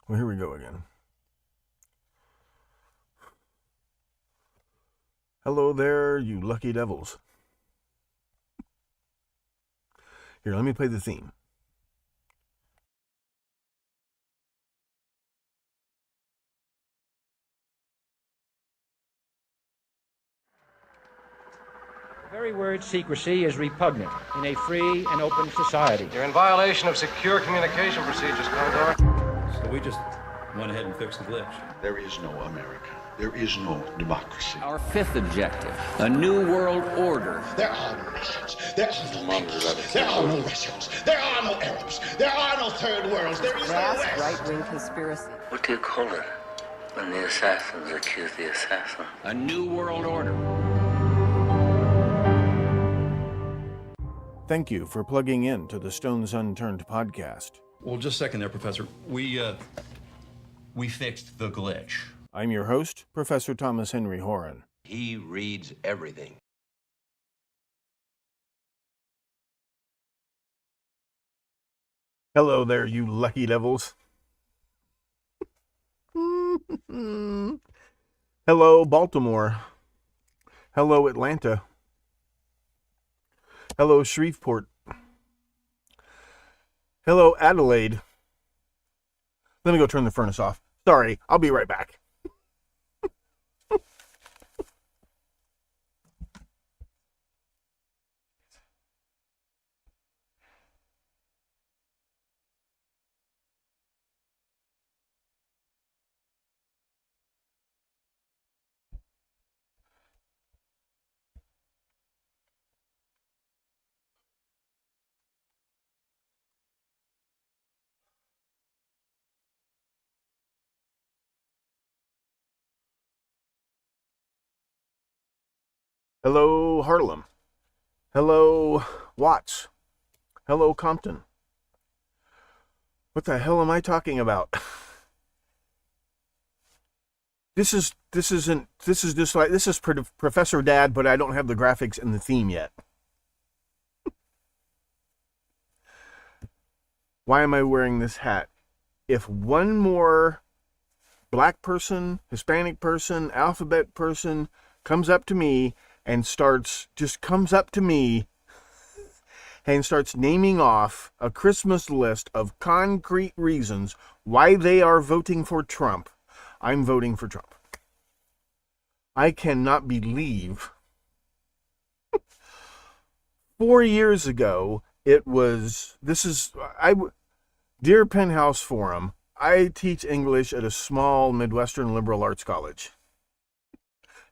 Well, here we go again. Hello there, you lucky devils. Here, let me play the theme. The very word secrecy is repugnant in a free and open society. You're in violation of secure communication procedures, Commodore. So we just went ahead and fixed the glitch. There is no America. There is no democracy. Our fifth objective, a new world order. There are no nations. There are no peoples. There are no Russians. There are no Arabs. There are no third worlds. There is no Vast West. right-wing conspiracy. What do you call it when the assassins accuse the assassin? A new world order. Thank you for plugging in to the Stones Unturned podcast. Well, just a second there, Professor. We fixed the glitch. I'm your host, Professor Thomas Henry Horan. He reads everything. Hello there, you lucky devils. Hello, Baltimore. Hello, Atlanta. Hello, Shreveport. Hello, Adelaide. Let me go turn the furnace off. Sorry, I'll be right back. Hello, Harlem. Hello, Watts. Hello, Compton. What the hell am I talking about? This is Professor Dad, but I don't have the graphics and the theme yet. Why am I wearing this hat? If one more black person, Hispanic person, alphabet person comes up to me and starts naming off a Christmas list of concrete reasons why they are voting for Trump, I'm voting for Trump. I cannot believe 4 years ago Dear Penthouse Forum, I teach English at a small Midwestern liberal arts college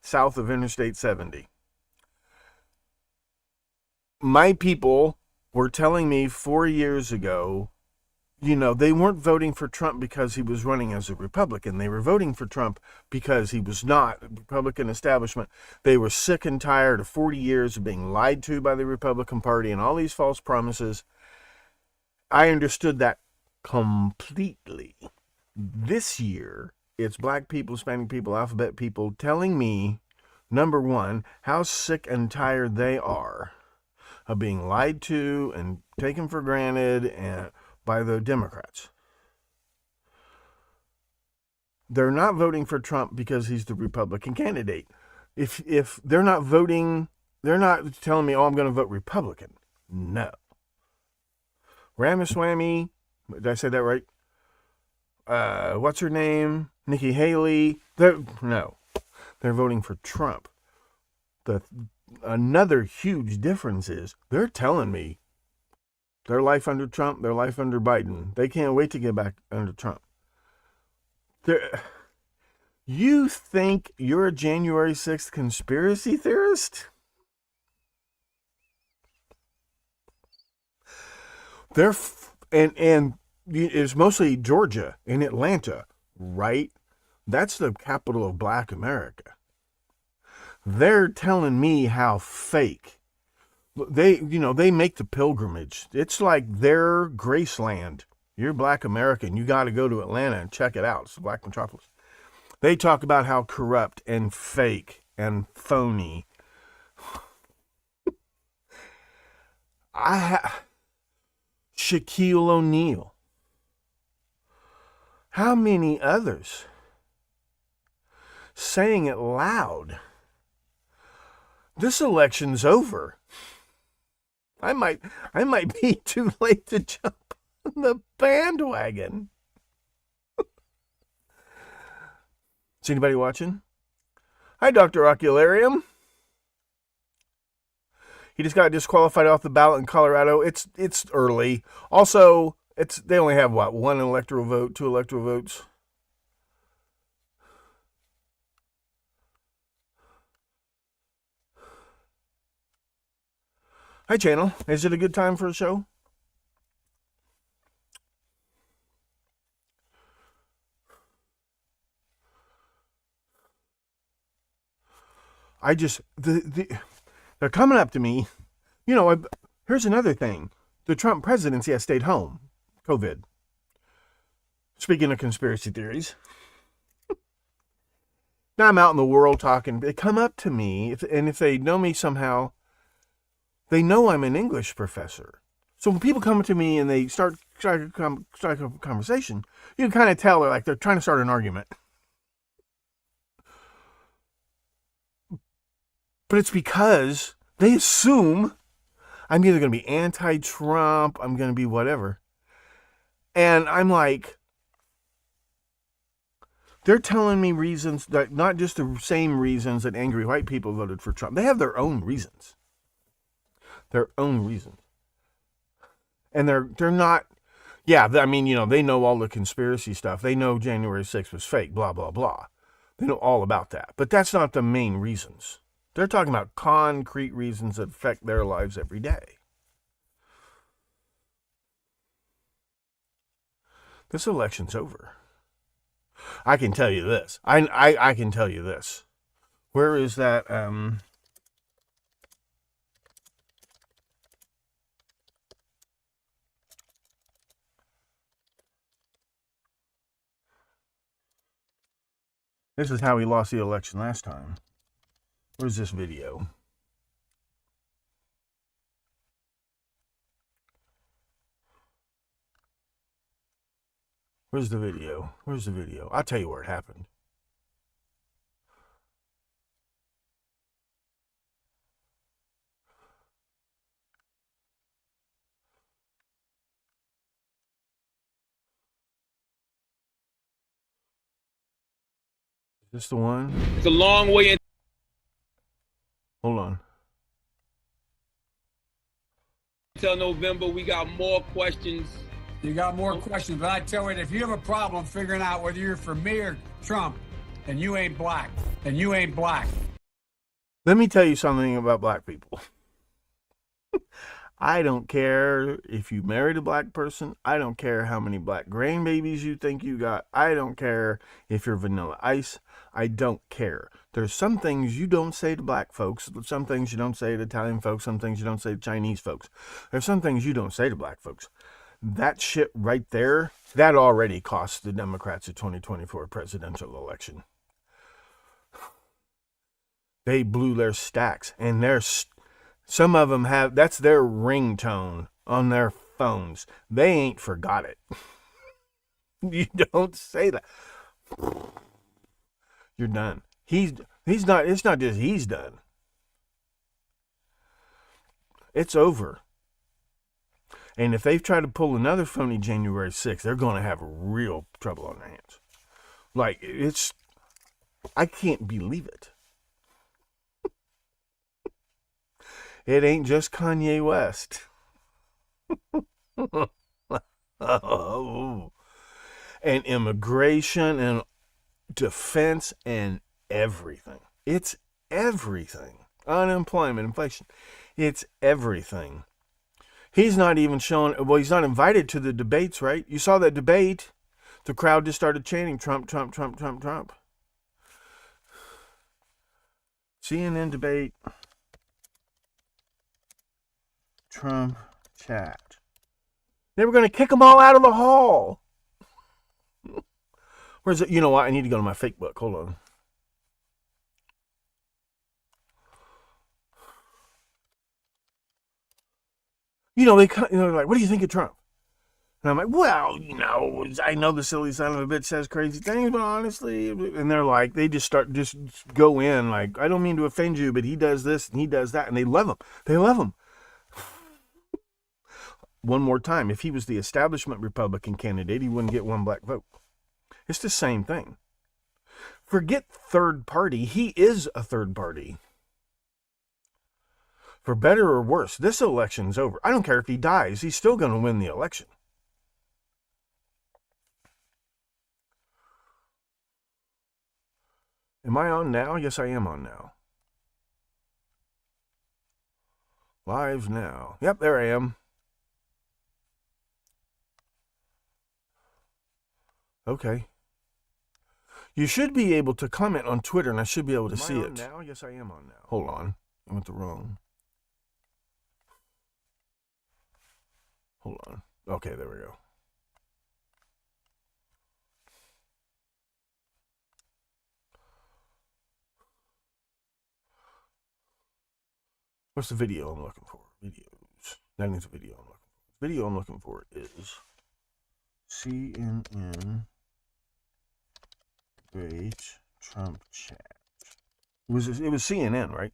south of Interstate 70. My people were telling me 4 years ago, they weren't voting for Trump because he was running as a Republican. They were voting for Trump because he was not a Republican establishment. They were sick and tired of 40 years of being lied to by the Republican Party and all these false promises. I understood that completely. This year, it's black people, Hispanic people, alphabet people telling me, number one, how sick and tired they are of being lied to and taken for granted by the Democrats. They're not voting for Trump because he's the Republican candidate. If they're not voting, they're not telling me, I'm going to vote Republican. No. Ramaswamy, did I say that right? What's her name? Nikki Haley. They're voting for Trump. Another huge difference is they're telling me their life under Trump, their life under Biden. They can't wait to get back under Trump. You think you're a January 6th conspiracy theorist? And it's mostly Georgia and Atlanta, right? That's the capital of Black America. They're telling me how fake. They make the pilgrimage. It's like their Graceland. You're Black American. You got to go to Atlanta and check it out. It's the Black metropolis. They talk about how corrupt and fake and phony. Shaquille O'Neal. How many others saying it loud? This election's over. I might be too late to jump on the bandwagon. Is anybody watching? Hi, Dr. Ocularium. He just got disqualified off the ballot in Colorado. It's early. Also, they only have what, 1 electoral vote, 2 electoral votes. Hi, channel. Is it a good time for a show? I just they're coming up to me. You know, here's another thing. The Trump presidency has stayed home. COVID. Speaking of conspiracy theories. Now I'm out in the world talking. They come up to me, and if they know me somehow, they know I'm an English professor. So when people come to me and they start a conversation, you can kind of tell they're trying to start an argument. But it's because they assume I'm either going to be anti-Trump, I'm going to be whatever. And I'm like, they're telling me reasons that not just the same reasons that angry white people voted for Trump. They have their own reasons. Their own reasons. And they're not, I mean, they know all the conspiracy stuff. They know January 6th was fake, blah, blah, blah. They know all about that. But that's not the main reasons. They're talking about concrete reasons that affect their lives every day. This election's over. I can tell you this. I can tell you this. Where is that? This is how he lost the election last time. Where's this video? Where's the video? Where's the video? I'll tell you where it happened. Is this the one? It's a long way in. Hold on. Until November, we got more questions. You got more questions, but I tell you, if you have a problem figuring out whether you're for me or Trump, then you ain't black. Then you ain't black. Let me tell you something about black people. I don't care if you married a black person. I don't care how many black grandbabies you think you got. I don't care if you're Vanilla Ice. I don't care. There's some things you don't say to black folks, some things you don't say to Italian folks, some things you don't say to Chinese folks. There's some things you don't say to black folks. That shit right there, that already cost the Democrats the 2024 presidential election. They blew their stacks, and some of them that's their ringtone on their phones. They ain't forgot it. You don't say that. You're done. He's not, it's not just he's done. It's over. And if they try to pull another phony January 6th, they're going to have real trouble on their hands. I can't believe it. It ain't just Kanye West. Oh. And immigration and defense and everything. It's everything. Unemployment, inflation. It's everything. He's not even he's not invited to the debates, right? You saw that debate. The crowd just started chanting Trump, Trump, Trump, Trump, Trump. CNN debate. Trump chat. They were going to kick them all out of the hall. Where's it? You know what? I need to go to my fake book. Hold on. They're like, what do you think of Trump? And I'm like, well, I know the silly son of a bitch says crazy things, but honestly, and they're like, they just go in like, I don't mean to offend you, but he does this and he does that, and they love him. They love him. One more time, if he was the establishment Republican candidate, he wouldn't get one black vote. It's the same thing. Forget third party. He is a third party. For better or worse, this election's over. I don't care if he dies. He's still going to win the election. Am I on now? Yes, I am on now. Live now. Yep, there I am. Okay. You should be able to comment on Twitter, and I should be able to see it. Now? Yes, I am on now. Hold on. I went the wrong. Hold on. Okay, there we go. What's the video I'm looking for? Videos. That is the video I'm looking for. The video I'm looking for is CNN debate Trump chat. It was CNN, right?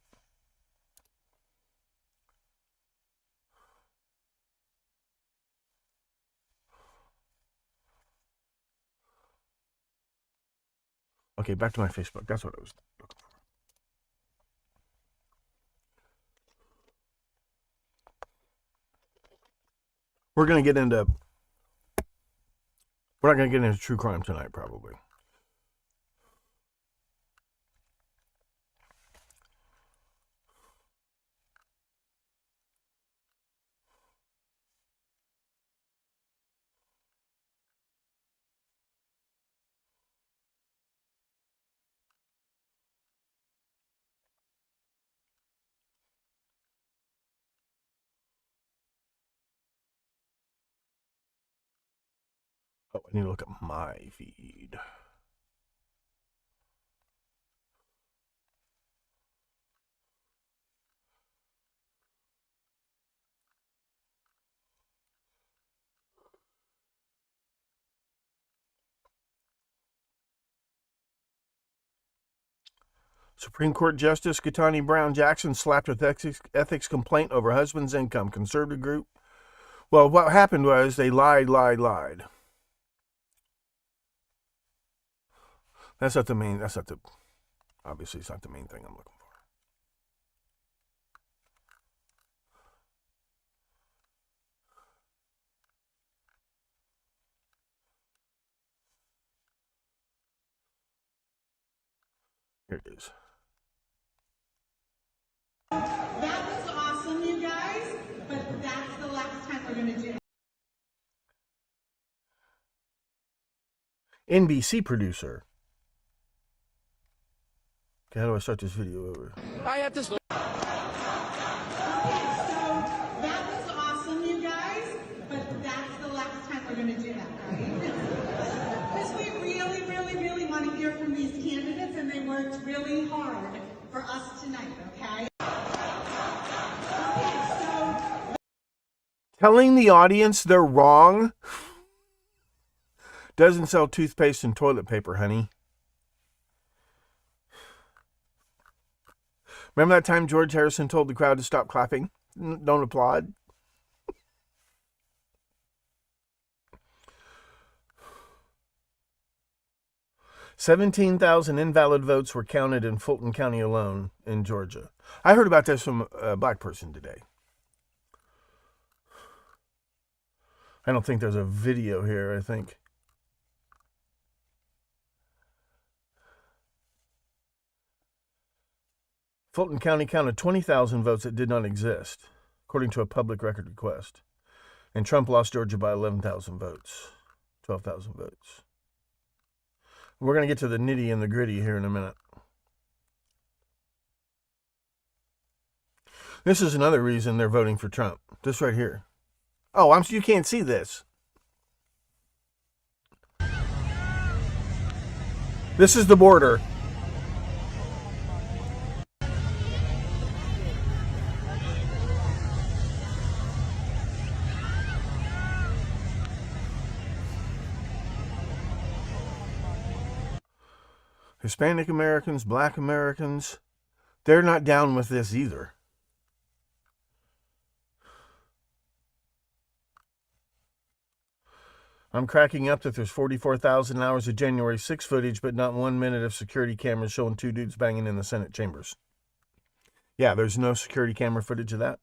Okay, back to my Facebook. That's what I was looking for. We're not going to get into true crime tonight, probably. Oh, I need to look at my feed. Supreme Court Justice Ketanji Brown Jackson slapped with ethics complaint over husband's income. Conservative group. Well, what happened was they lied. Obviously it's not the main thing I'm looking for. Here it is. That was awesome, you guys, but that's the last time we're going to do it. NBC producer. Okay, how do I start this video over? I have to. Okay, so that was awesome, you guys, but that's the last time we're going to do that, right? Because we really want to hear from these candidates, and they worked really hard for us tonight, okay? Okay, so. Telling the audience they're wrong doesn't sell toothpaste and toilet paper, honey. Remember that time George Harrison told the crowd to stop clapping? Don't applaud. $17,000 invalid votes were counted in Fulton County alone in Georgia. I heard about this from a black person today. I don't think there's a video here, I think. Fulton County counted 20,000 votes that did not exist, according to a public record request. And Trump lost Georgia by 11,000 votes, 12,000 votes. We're going to get to the nitty and the gritty here in a minute. This is another reason they're voting for Trump. This right here. Oh, you can't see this. This is the border. Hispanic Americans, Black Americans, they're not down with this either. I'm cracking up that there's 44,000 hours of January 6 footage, but not 1 minute of security cameras showing two dudes banging in the Senate chambers. Yeah, there's no security camera footage of that.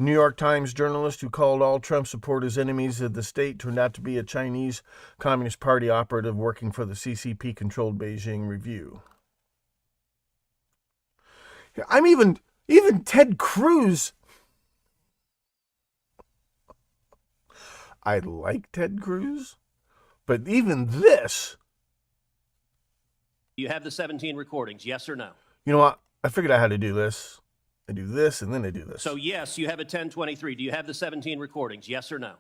New York Times journalist who called all Trump supporters enemies of the state turned out to be a Chinese Communist Party operative working for the CCP-controlled Beijing Review. I'm even Ted Cruz. I like Ted Cruz, but even this. You have the 17 recordings, yes or no? You know what? I figured out how to do this. I do this, and then I do this. So, yes, you have a 1023. Do you have the 17 recordings, yes or no?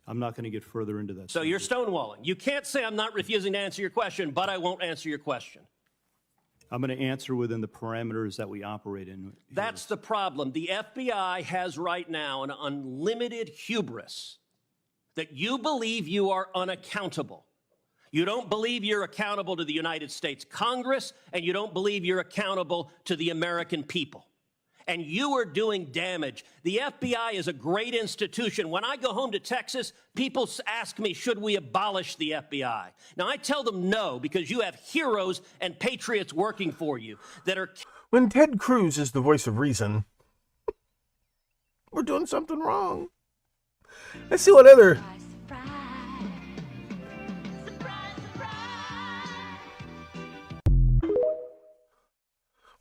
I'm not going to get further into that. So you're stonewalling. You can't say I'm not refusing to answer your question, but I won't answer your question. I'm going to answer within the parameters that we operate in. That's the problem. The FBI has right now an unlimited hubris that you believe you are unaccountable. You don't believe you're accountable to the United States Congress, and you don't believe you're accountable to the American people. And you are doing damage. The FBI is a great institution. When I go home to Texas, people ask me, should we abolish the FBI? Now, I tell them no, because you have heroes and patriots working for you that are... When Ted Cruz is the voice of reason, we're doing something wrong. Let's see what other...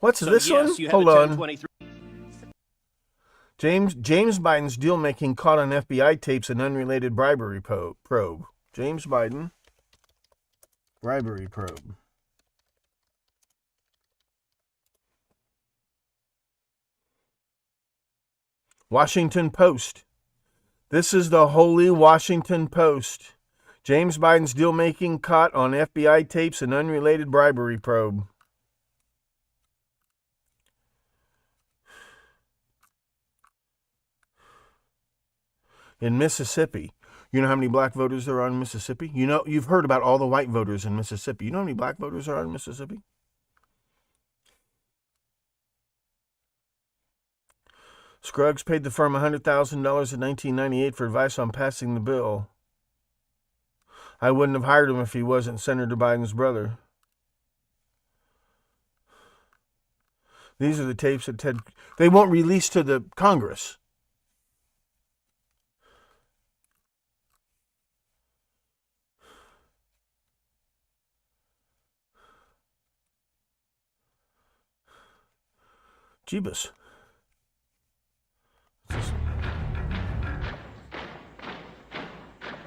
What's this one? Hold on. James Biden's deal-making caught on FBI tapes an unrelated bribery probe. James Biden, bribery probe. Washington Post. This is the holy Washington Post. James Biden's deal-making caught on FBI tapes an unrelated bribery probe. In Mississippi. You know how many black voters there are in Mississippi? You know, you've heard about all the white voters in Mississippi. You know how many black voters there are in Mississippi? Scruggs paid the firm $100,000 in 1998 for advice on passing the bill. I wouldn't have hired him if he wasn't Senator Biden's brother. These are the tapes that they won't release to the Congress. Jeebus. I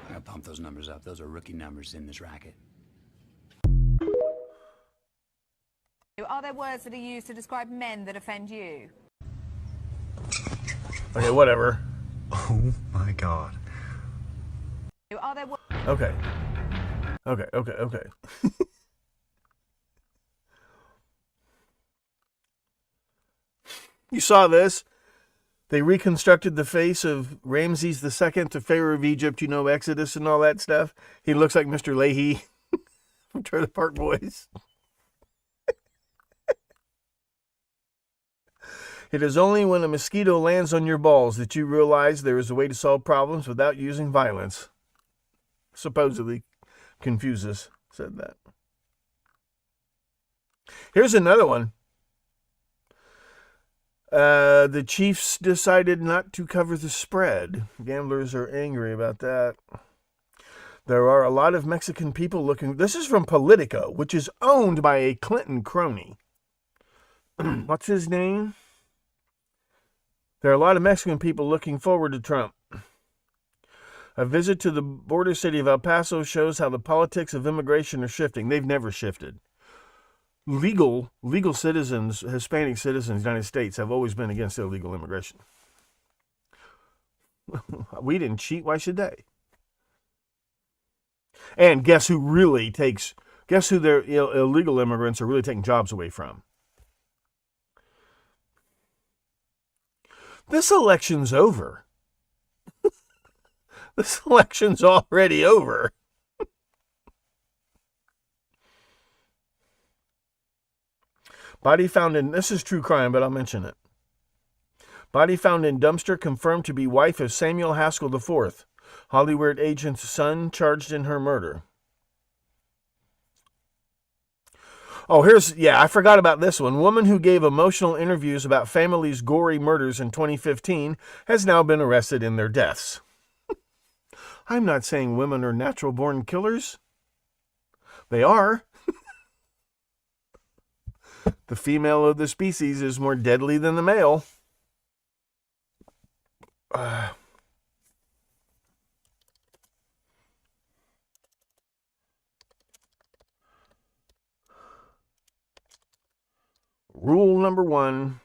gotta pump those numbers up. Those are rookie numbers in this racket. Are there words that are used to describe men that offend you? Okay, whatever. Oh my God. Are there Okay. You saw this. They reconstructed the face of Ramses II, the Pharaoh of Egypt, you know, Exodus and all that stuff. He looks like Mr. Leahy from Trailer Park Boys. It is only when a mosquito lands on your balls that you realize there is a way to solve problems without using violence. Supposedly, Confucius said that. Here's another one. The Chiefs decided not to cover the spread. Gamblers are angry about that. There are a lot of Mexican people looking... This is from Politico, which is owned by a Clinton crony. What's his name? There are a lot of Mexican people looking forward to Trump. A visit to the border city of El Paso shows how the politics of immigration are shifting. They've never shifted. Legal citizens, Hispanic citizens of the United States have always been against illegal immigration. We didn't cheat. Why should they? And guess who their illegal immigrants are really taking jobs away from? This election's over. This election's already over. Body found in, this is true crime, but I'll mention it. Body found in dumpster confirmed to be wife of Samuel Haskell IV, Hollywood agent's son charged in her murder. Oh, I forgot about this one. Woman who gave emotional interviews about family's gory murders in 2015 has now been arrested in their deaths. I'm not saying women are natural-born killers. They are. The female of the species is more deadly than the male. Rule number 1,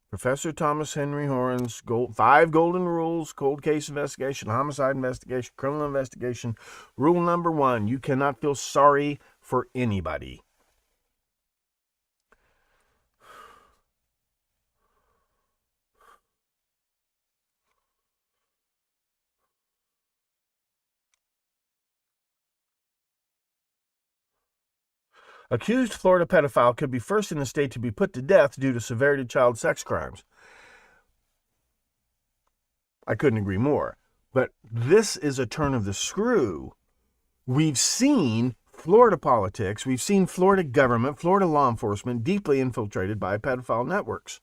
Professor Thomas Henry Horan's 5 golden rules, cold case investigation, homicide investigation, criminal investigation. Rule number 1, you cannot feel sorry for anybody. Accused Florida pedophile could be first in the state to be put to death due to severity of child sex crimes. I couldn't agree more. But this is a turn of the screw. We've seen Florida politics, we've seen Florida government, Florida law enforcement deeply infiltrated by pedophile networks.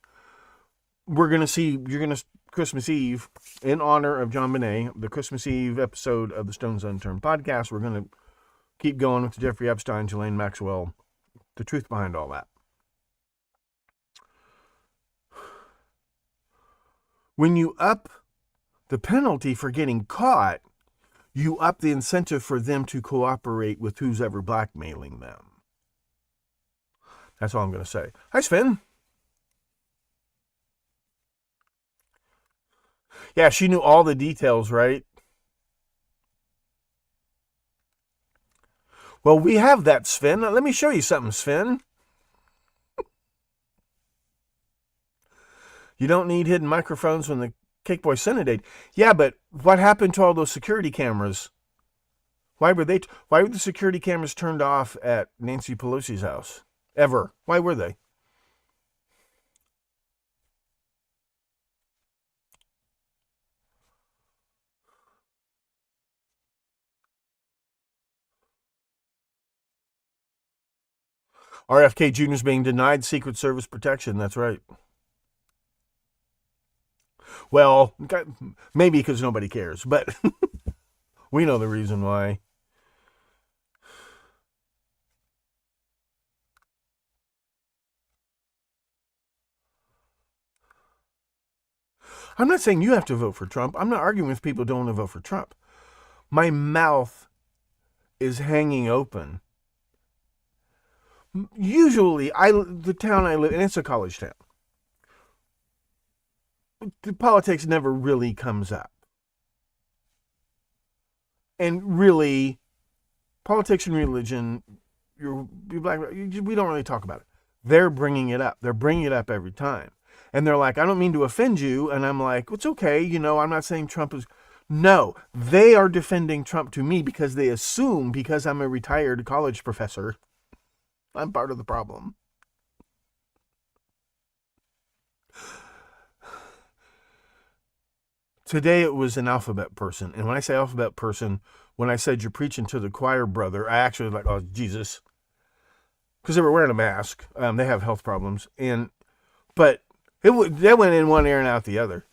You're going to Christmas Eve, in honor of John Bonet, the Christmas Eve episode of the Stones Unturned podcast, we're going to keep going with Jeffrey Epstein, Ghislaine Maxwell, the truth behind all that. When you up the penalty for getting caught, you up the incentive for them to cooperate with who's ever blackmailing them. That's all I'm going to say. Hi, Sven. Yeah, she knew all the details, right? Well, we have that, Sven. Let me show you something, Sven. You don't need hidden microphones when the Cake Boy sent a date. Yeah, but what happened to all those security cameras? Why were the security cameras turned off at Nancy Pelosi's house? Ever? Why were they? RFK Jr. is being denied Secret Service protection. That's right. Well, maybe because nobody cares, but we know the reason why. I'm not saying you have to vote for Trump. I'm not arguing with people who don't want to vote for Trump. My mouth is hanging open. Usually, the town I live in, it's a college town. The politics never really comes up. And really, politics and religion, you're black, we don't really talk about it. They're bringing it up. They're bringing it up every time. And they're like, I don't mean to offend you. And I'm like, it's okay. I'm not saying Trump is. No, they are defending Trump to me because they assume because I'm a retired college professor, I'm part of the problem. Today it was an alphabet person. And when I say alphabet person, when I said you're preaching to the choir brother, I actually was like, oh, Jesus. Because they were wearing a mask. They have health problems. But they went in one ear and out the other.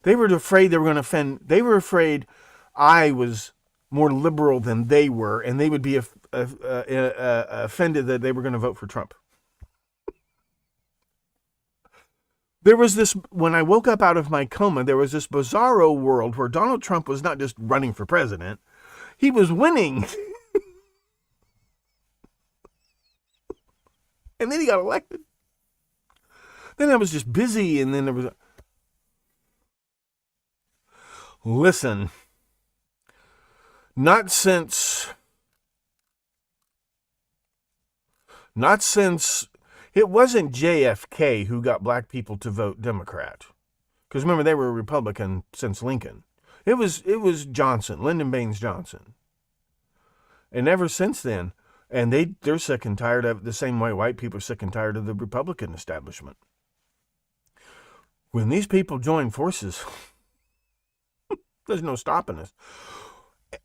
They were afraid they were going to offend. They were afraid I was more liberal than they were, and they would be offended that they were going to vote for Trump. There was this, when I woke up out of my coma, there was this bizarro world where Donald Trump was not just running for president, he was winning. And then he got elected. Then I was just busy, and then there was Listen, not since it wasn't JFK who got black people to vote Democrat. Because remember, they were a Republican since Lincoln. It was Johnson, Lyndon Baines Johnson. And ever since then, And they're sick and tired of it the same way white people are sick and tired of the Republican establishment. When these people join forces, there's no stopping us.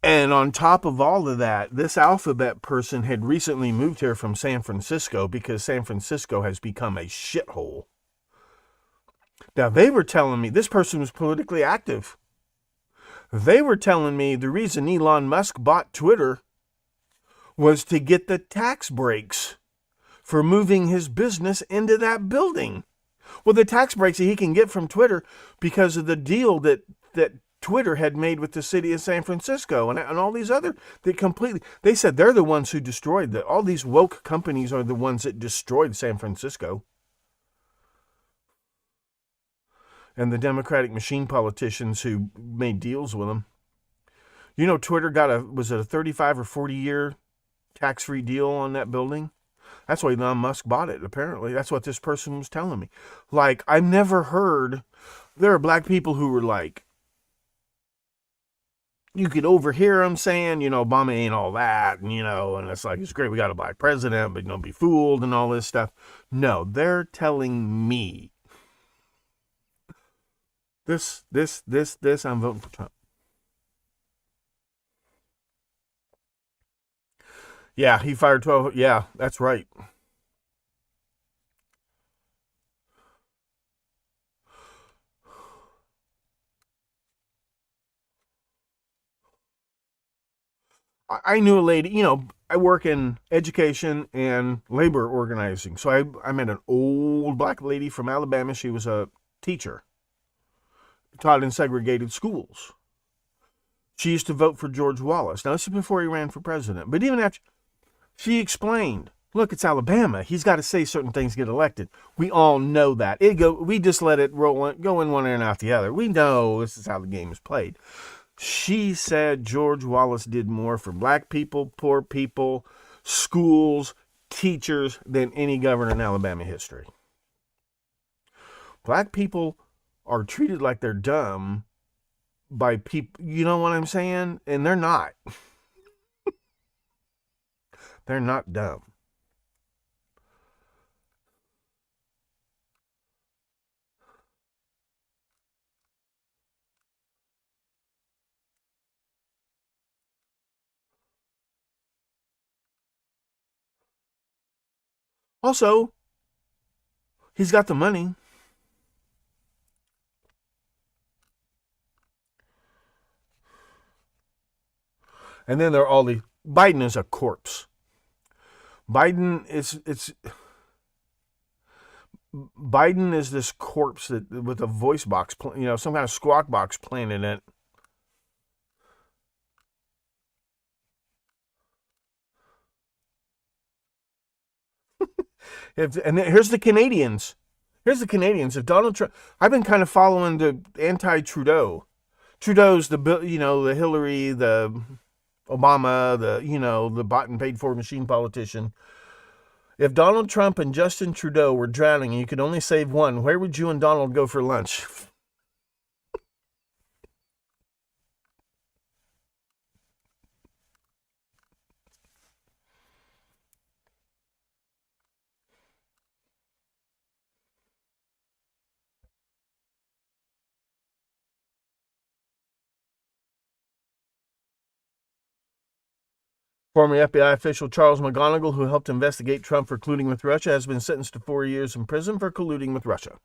And on top of all of that, this alphabet person had recently moved here from San Francisco because San Francisco has become a shithole. Now, they were telling me, this person was politically active. They were telling me the reason Elon Musk bought Twitter was to get the tax breaks for moving his business into that building. Well, the tax breaks that he can get from Twitter because of the deal that Twitter had made with the city of San Francisco and all these other, they said they're the ones who destroyed all these woke companies are the ones that destroyed San Francisco. And the Democratic machine politicians who made deals with them. You know, Twitter was it a 35 or 40 year tax-free deal on that building? That's why Elon Musk bought it, apparently. That's what this person was telling me. Like, I've never heard, there are black people who were like, you could overhear them saying, Obama ain't all that, and it's like, it's great, we got a black president, but don't be fooled and all this stuff. No, they're telling me, this, I'm voting for Trump. Yeah, he fired 12. Yeah, that's right. I knew a lady, I work in education and labor organizing. So I met an old black lady from Alabama. She was a teacher, taught in segregated schools. She used to vote for George Wallace. Now, this is before he ran for president. But even after, she explained, look, it's Alabama. He's got to say certain things to get elected. We all know that. We just let it go in one ear and out the other. We know this is how the game is played. She said George Wallace did more for black people, poor people, schools, teachers than any governor in Alabama history. Black people are treated like they're dumb by people, you know what I'm saying? And they're not. They're not dumb. Also, he's got the money. And then there are all the, Biden is a corpse. Biden is this corpse that with a voice box, some kind of squawk box playing in it. Here's the Canadians. Here's the Canadians. If Donald Trump, I've been kind of following the anti-Trudeau. Trudeau's the Hillary, the Obama, the bought and paid for machine politician. If Donald Trump and Justin Trudeau were drowning and you could only save one, where would you and Donald go for lunch? Former FBI official Charles McGonigal, who helped investigate Trump for colluding with Russia, has been sentenced to 4 years in prison for colluding with Russia.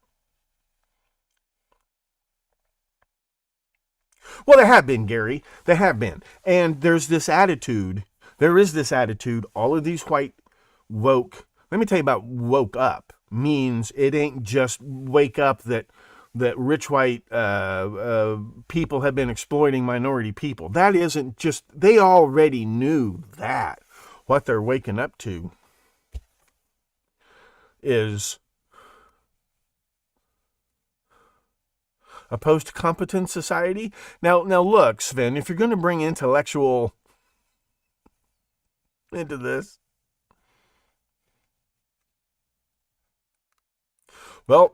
Well, there have been, Gary. There have been. And there's this attitude. There is this attitude. All of these white woke, let me tell you about woke up, means it ain't just wake up that rich white people have been exploiting minority people. That isn't just, they already knew that. What they're waking up to is a post-competent society. Now look, Sven, if you're going to bring intellectual into this, well,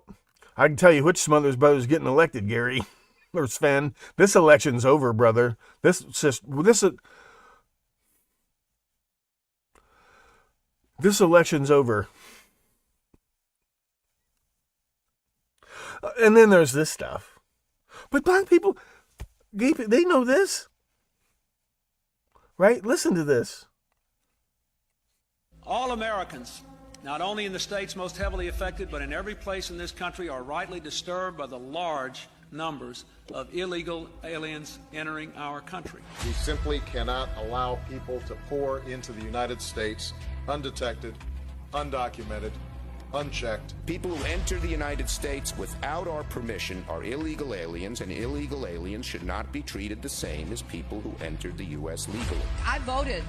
I can tell you which Smothers Brothers getting elected, Gary or Sven. This election's over, brother. This election's over. And then there's this stuff. But black people, gay people, they know this. Right? Listen to this. All Americans, not only in the states most heavily affected, but in every place in this country, are rightly disturbed by the large numbers of illegal aliens entering our country. We simply cannot allow people to pour into the United States undetected, undocumented, unchecked. People who enter the United States without our permission are illegal aliens, and illegal aliens should not be treated the same as people who entered the U.S. legally. I voted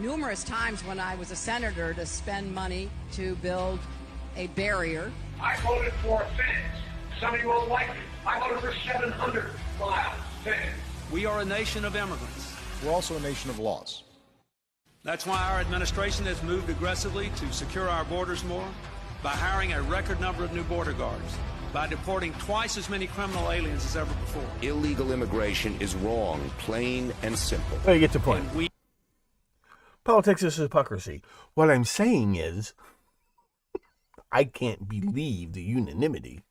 numerous times when I was a senator to spend money to build a barrier. I voted for a fence. Some of you won't like it. I voted for 700 miles fence. We are a nation of immigrants. We're also a nation of laws. That's why our administration has moved aggressively to secure our borders more, by hiring a record number of new border guards, by deporting twice as many criminal aliens as ever before. Illegal immigration is wrong, plain and simple. Well, you get the point. Politics is hypocrisy. What I'm saying is, I can't believe the unanimity.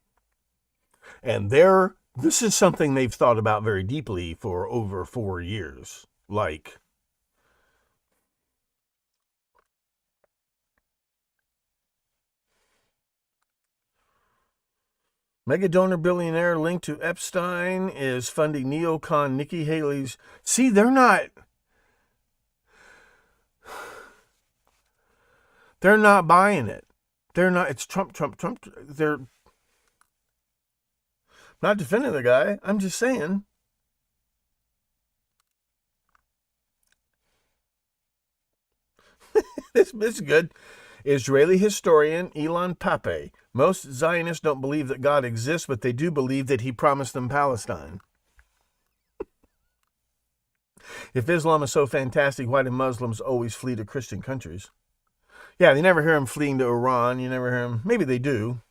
And this is something they've thought about very deeply for over 4 years. Like, mega donor billionaire linked to Epstein is funding neocon Nikki Haley's. See, they're not buying it. They're not. It's Trump. They're not defending the guy. I'm just saying. This is good. Israeli historian Ilan Pape. Most Zionists don't believe that God exists, but they do believe that he promised them Palestine. If Islam is so fantastic, why do Muslims always flee to Christian countries? Yeah, they never hear him fleeing to Iran. You never hear him. Maybe they do.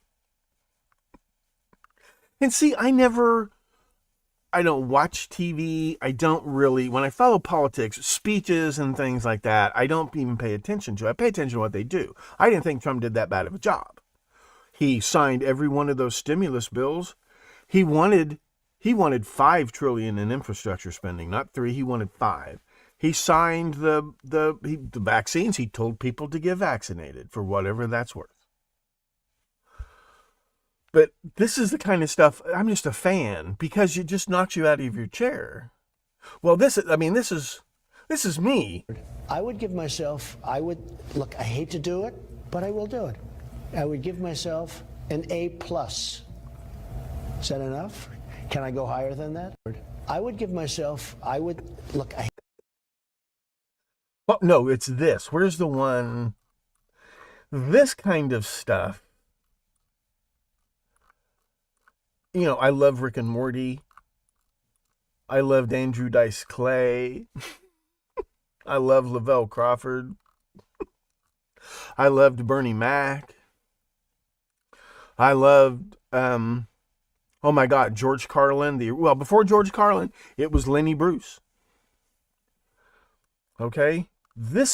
And see, I don't watch TV. I don't really, when I follow politics, speeches and things like that, I don't even pay attention to. I pay attention to what they do. I didn't think Trump did that bad of a job. He signed every one of those stimulus bills. He wanted $5 trillion in infrastructure spending, not 3. He wanted 5. He signed the vaccines. He told people to get vaccinated for whatever that's worth. But this is the kind of stuff, I'm just a fan because it just knocks you out of your chair. Well, this is me. I would give myself, look, I hate to do it, but I will do it. I would give myself an A+. Is that enough? Can I go higher than that? I would give myself, look, Oh, no, it's this. Where's the one? This kind of stuff. You know, I love Rick and Morty. I loved Andrew Dice Clay. I love Lavelle Crawford. I loved Bernie Mac. I loved, oh my God, George Carlin. Before George Carlin, it was Lenny Bruce. Okay? We're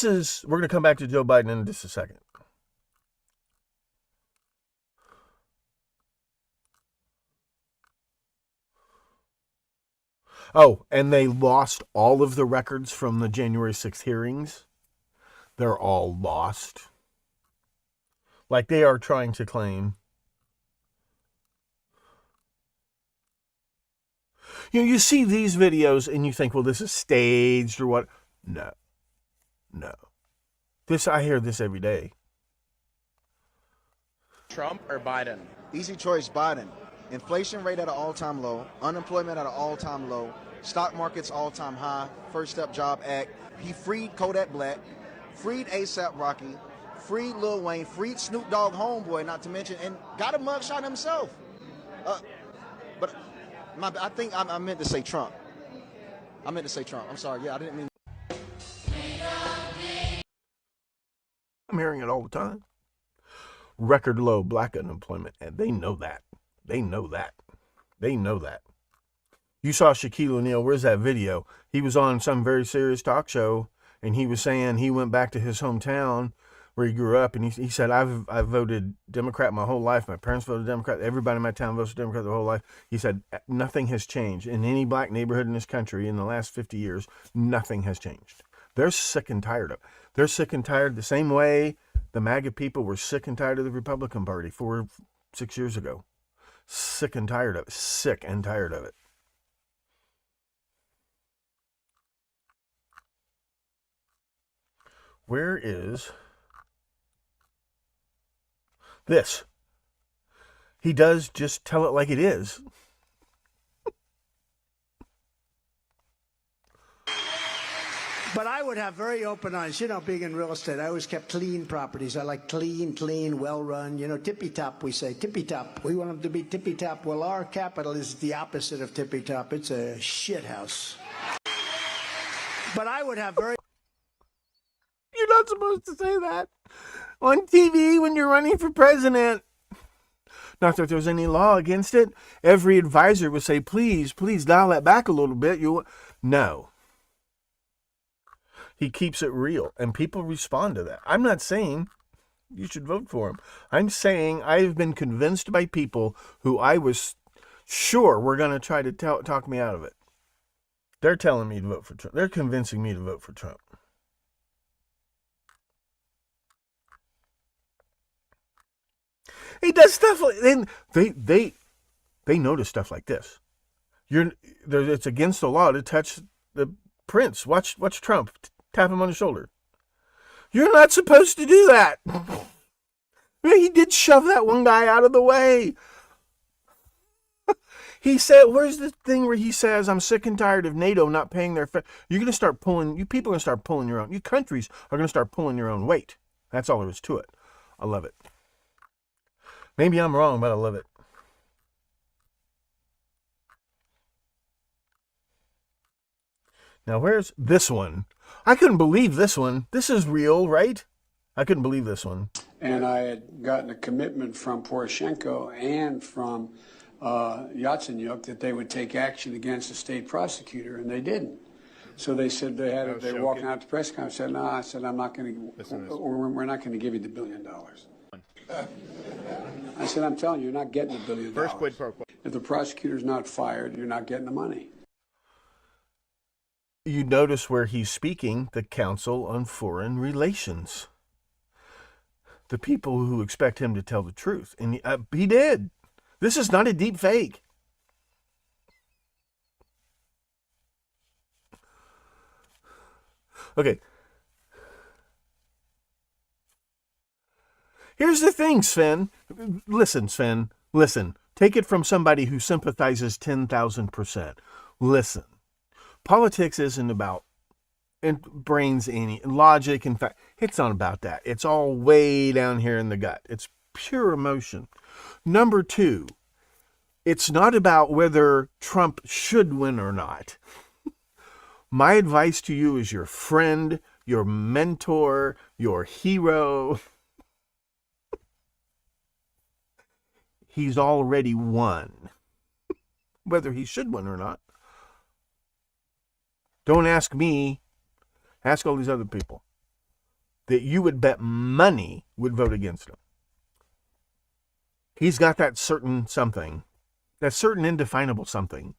going to come back to Joe Biden in just a second. Oh, and they lost all of the records from the January 6th hearings. They're all lost. Like they are trying to claim. You see these videos and you think, well, this is staged or what? No. I hear this every day. Trump or Biden? Easy choice, Biden. Inflation rate at an all-time low, unemployment at an all-time low, stock market's all-time high, First Step Job Act. He freed Kodak Black, freed A$AP Rocky, freed Lil Wayne, freed Snoop Dogg homeboy, not to mention, and got a mugshot himself. But I think I meant to say Trump. I'm sorry. Yeah, I didn't mean. I'm hearing it all the time. Record low black unemployment, and they know that. They know that. You saw Shaquille O'Neal. Where's that video? He was on some very serious talk show, And he was saying he went back to his hometown where he grew up, and he said, I've voted Democrat my whole life. My parents voted Democrat. Everybody in my town votes Democrat their whole life. He said nothing has changed in any black neighborhood in this country in the last 50 years. Nothing has changed. They're sick and tired of it. They're sick and tired the same way the MAGA people were sick and tired of the Republican Party 6 years ago. Sick and tired of it. Sick and tired of it. Where is this? He does just tell it like it is. But I would have very open eyes. You know, being in real estate, I always kept clean properties. I like clean, well-run. You know, tippy-top, we say. Tippy-top. We want them to be tippy-top. Well, our capital is the opposite of tippy-top. It's a shit house. But I would have very... You're not supposed to say that on TV when you're running for president. Not that there's any law against it. Every advisor would say, please dial that back a little bit. No. He keeps it real, and people respond to that. I'm not saying you should vote for him. I'm saying I've been convinced by people who I was sure were going to try to talk me out of it. They're telling me to vote for Trump. They're convincing me to vote for Trump. He does stuff like they notice stuff like this. It's against the law to touch the prince. Watch Trump tap him on the shoulder. You're not supposed to do that. He did shove that one guy out of the way. He said, where's the thing where he says, I'm sick and tired of NATO not paying their... You're going to start pulling... You people are going to start pulling your own... You countries are going to start pulling your own weight. That's all there is to it. I love it. Maybe I'm wrong, but I love it. Now, where's this one? I couldn't believe this one. This is real, right? I couldn't believe this one. And I had gotten a commitment from Poroshenko and from Yatsenyuk that they would take action against the state prosecutor, and they didn't. So they said they were walking out the press conference. I said, no, I said, I'm not going to, we're not going to give you the $1 billion. I said, I'm telling you, you're not getting the $1 billion. First quid pro quo. If the prosecutor's not fired, you're not getting the money. You notice where he's speaking, the Council on Foreign Relations. The people who expect him to tell the truth. And he did. This is not a deep fake. Okay. Here's the thing, Sven. Listen, Sven. Listen. Take it from somebody who sympathizes 10,000%. Listen. Politics isn't about brains, any logic. In fact, it's not about that. It's all way down here in the gut. It's pure emotion. Number two, it's not about whether Trump should win or not. My advice to you is your friend, your mentor, your hero. He's already won. Whether he should win or not. Don't ask me. Ask all these other people that you would bet money would vote against him. He's got that certain something, that certain indefinable something.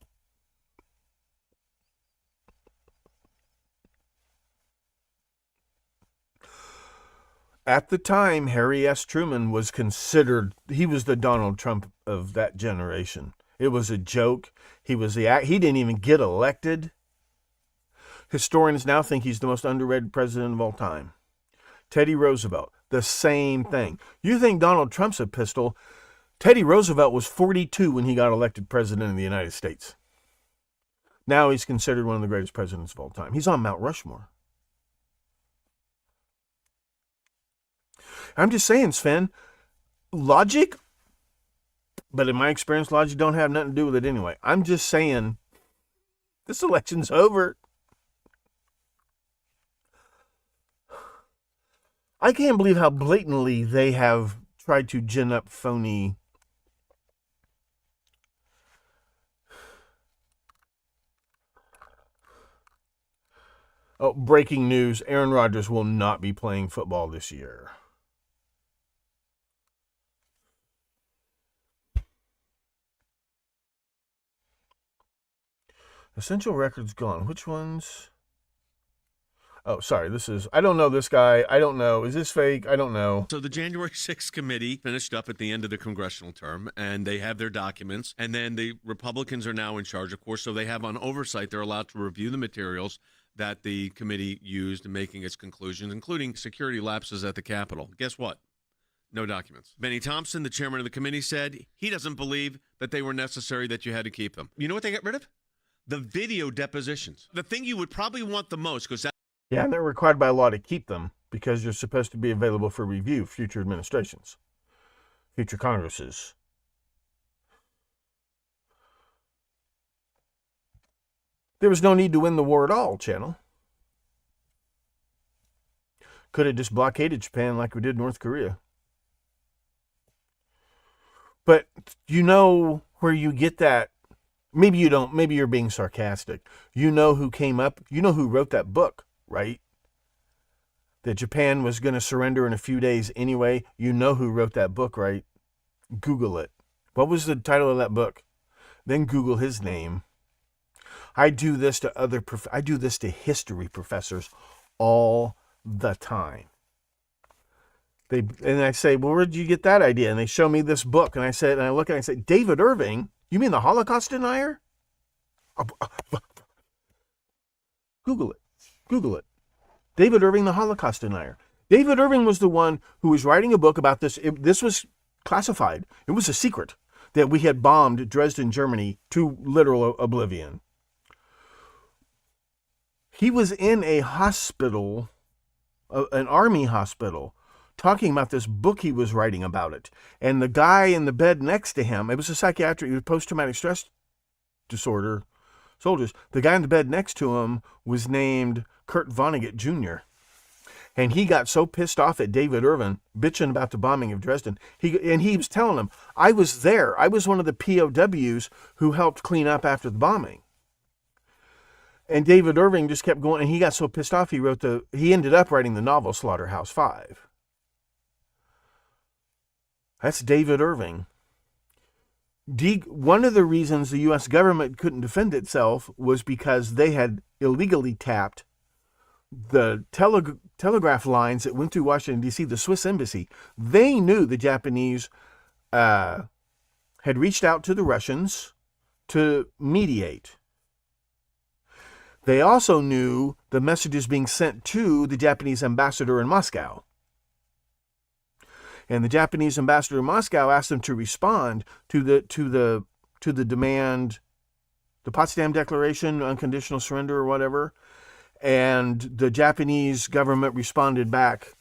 At the time, Harry S. Truman was considered, he was the Donald Trump of that generation. It was a joke. He didn't even get elected. Historians now think he's the most underrated president of all time. Teddy Roosevelt, the same thing. You think Donald Trump's a pistol? Teddy Roosevelt was 42 when he got elected president of the United States. Now he's considered one of the greatest presidents of all time. He's on Mount Rushmore. I'm just saying, Sven, logic, but in my experience, logic don't have nothing to do with it anyway. I'm just saying, this election's over. I can't believe how blatantly they have tried to gin up phony Oh, breaking news. Aaron Rodgers will not be playing football this year. Essential Records gone. Which ones? Oh, sorry. This is, I don't know this guy. I don't know. Is this fake? I don't know. So the January 6th committee finished up at the end of the congressional term, and they have their documents. And then the Republicans are now in charge, of course. So they have on oversight, they're allowed to review the materials that the committee used in making its conclusions, including security lapses at the Capitol. Guess what? No documents. Benny Thompson, the chairman of the committee, said he doesn't believe that they were necessary, that you had to keep them. You know what they got rid of? The video depositions. The thing you would probably want the most, because that. Yeah, and they're required by law to keep them because you're supposed to be available for review, future administrations, future Congresses. There was no need to win the war at all, Channel. Could have just blockaded Japan like we did North Korea. But you know where you get that. Maybe you don't. Maybe you're being sarcastic. You know who came up. You know who wrote that book, right? That Japan was going to surrender in a few days anyway. You know who wrote that book, right? Google it. What was the title of that book? Then Google his name. I do this to history professors all the time. And I say, well, where did you get that idea? And they show me this book, and I look at it and I say, David Irving? You mean the Holocaust denier? Google it. Google it. David Irving, the Holocaust denier. David Irving was the one who was writing a book about this. This was classified. It was a secret that we had bombed Dresden, Germany to literal oblivion. He was in a hospital, an army hospital, talking about this book he was writing about it. And the guy in the bed next to him, it was a psychiatric, post-traumatic stress disorder soldiers. The guy in the bed next to him was named Kurt Vonnegut Jr. And he got so pissed off at David Irving, bitching about the bombing of Dresden. He was telling him, I was there. I was one of the POWs who helped clean up after the bombing. And David Irving just kept going, and he got so pissed off, he ended up writing the novel Slaughterhouse-Five. That's David Irving. One of the reasons the U.S. government couldn't defend itself was because they had illegally tapped the telegraph lines that went through Washington, D.C., the Swiss embassy. They knew the Japanese had reached out to the Russians to mediate. They also knew the messages being sent to the Japanese ambassador in Moscow. And the Japanese ambassador in Moscow asked them to respond to the demand, the Potsdam Declaration, unconditional surrender or whatever. And the Japanese government responded back,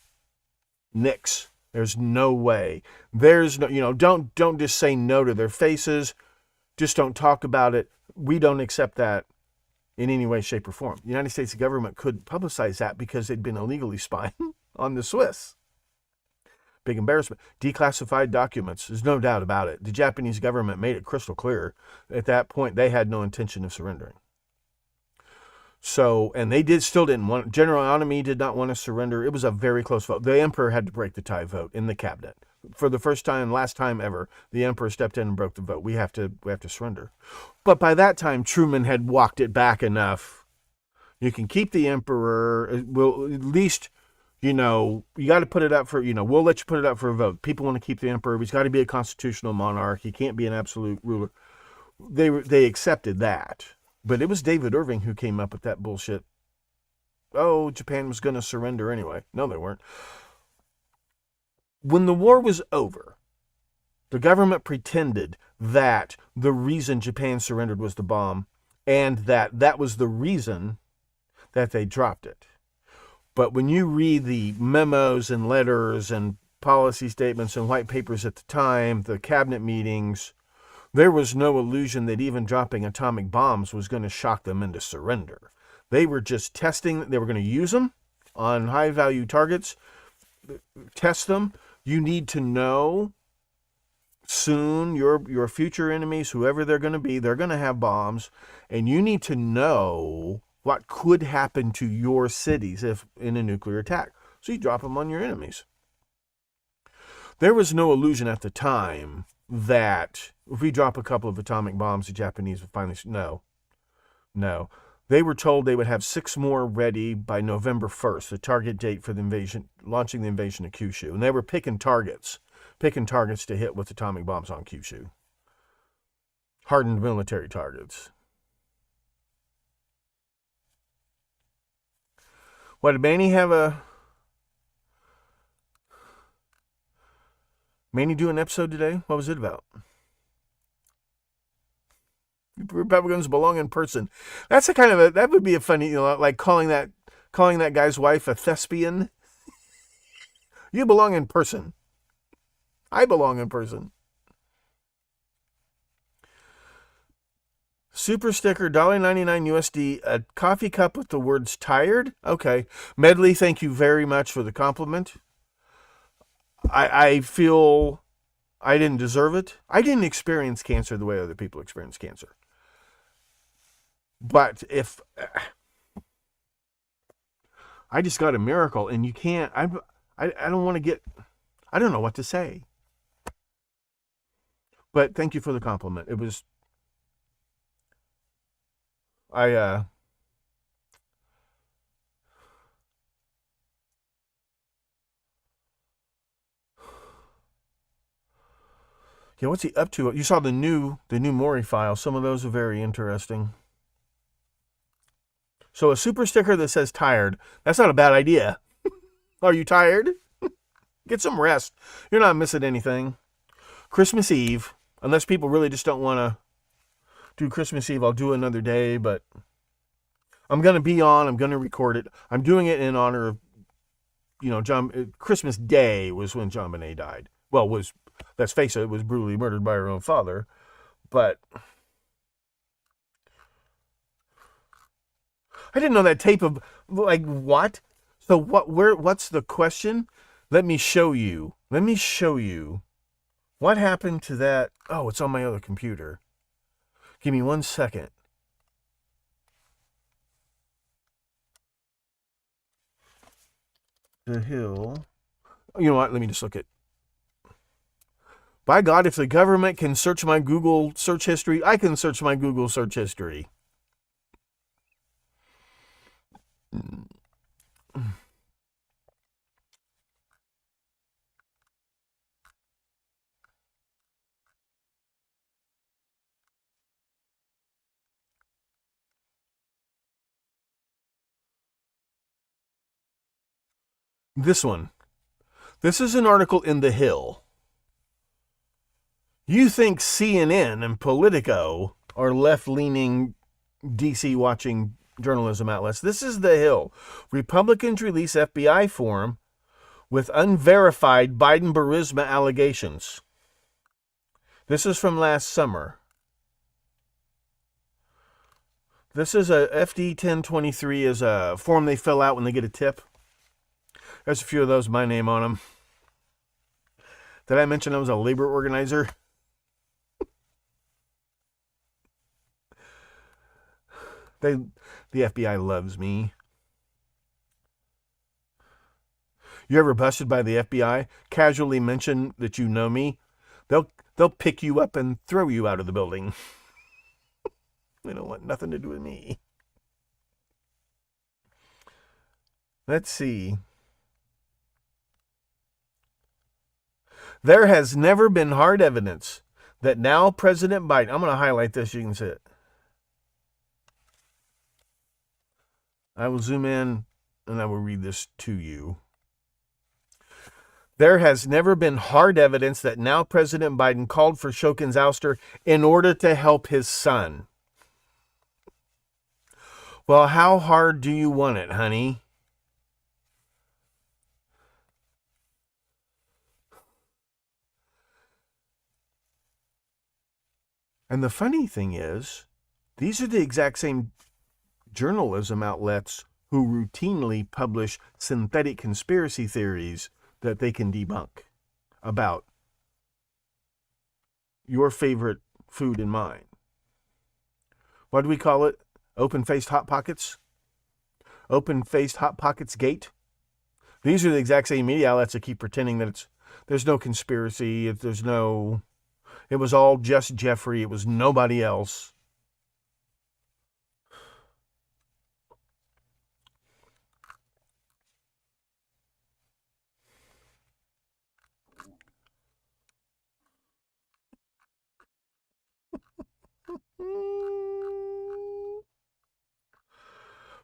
nix. There's no way. There's no, don't just say no to their faces. Just don't talk about it. We don't accept that in any way, shape, or form. The United States government couldn't publicize that because they'd been illegally spying on the Swiss. Big embarrassment. Declassified documents. There's no doubt about it. The Japanese government made it crystal clear. At that point, they had no intention of surrendering. So, and they still didn't want, General Anami did not want to surrender. It was a very close vote. The emperor had to break the tie vote in the cabinet. For the first time, last time ever, the emperor stepped in and broke the vote. We have to surrender. But by that time, Truman had walked it back enough. You can keep the emperor. Well, at least, you got to put it up for, we'll let you put it up for a vote. People want to keep the emperor. He's got to be a constitutional monarch. He can't be an absolute ruler. They accepted that. But it was David Irving who came up with that bullshit. Oh, Japan was going to surrender anyway. No, they weren't. When the war was over, the government pretended that the reason Japan surrendered was the bomb, and that was the reason that they dropped it. But when you read the memos and letters and policy statements and white papers at the time, the cabinet meetings, there was no illusion that even dropping atomic bombs was going to shock them into surrender. They were just testing. They were going to use them on high-value targets, test them. You need to know soon your future enemies, whoever they're going to be, they're going to have bombs, and you need to know what could happen to your cities if in a nuclear attack. So you drop them on your enemies. There was no illusion at the time that if we drop a couple of atomic bombs, the Japanese would finally... No. They were told they would have 6 more ready by November 1st, the target date for the invasion, launching the invasion of Kyushu. And they were picking targets to hit with atomic bombs on Kyushu. Hardened military targets. What, did Manny do an episode today? What was it about? Republicans belong in person. That's a kind of that would be a funny, like calling that guy's wife a thespian. You belong in person. I belong in person. Super sticker, $1.99 USD, a coffee cup with the words tired. Okay. Medley, thank you very much for the compliment. I feel I didn't deserve it. I didn't experience cancer the way other people experience cancer. But if I just got a miracle, and you can't, I don't want to get, I don't know what to say. But thank you for the compliment. It was, yeah, what's he up to? You saw the new Maury file. Some of those are very interesting. So a super sticker that says tired, that's not a bad idea. Are you tired? Get some rest. You're not missing anything. Christmas Eve, unless people really just don't want to do Christmas Eve, I'll do another day, but I'm going to be on, I'm going to record it. I'm doing it in honor of, Christmas Day was when John Bonet died. Well, let's face it, was brutally murdered by her own father, but I didn't know that tape of, like, what? So what's the question? Let me show you. What happened to that? Oh, it's on my other computer. Give me 1 second. The Hill. You know what? Let me just look at. By God, if the government can search my Google search history, I can search my Google search history. This one. This is an article in The Hill. You think CNN and Politico are left-leaning, DC-watching journalism outlets. This is The Hill. Republicans release FBI form with unverified Biden-Burisma allegations. This is from last summer. This is a FD 1023 is a form they fill out when they get a tip. There's a few of those, my name on them. Did I mention I was a labor organizer? The FBI loves me. You ever busted by the FBI? Casually mention that you know me? They'll pick you up and throw you out of the building. They don't want nothing to do with me. Let's see. There has never been hard evidence that now President Biden, I'm going to highlight this, you can see it. I will zoom in and I will read this to you. There has never been hard evidence that now President Biden called for Shokin's ouster in order to help his son. Well, how hard do you want it, honey? And the funny thing is, these are the exact same journalism outlets who routinely publish synthetic conspiracy theories that they can debunk about your favorite food and mine. What do we call it? Open-faced Hot Pockets? open-faced Hot Pockets gate. These are the exact same media outlets that keep pretending that there's no conspiracy, it was all just Jeffrey, it was nobody else.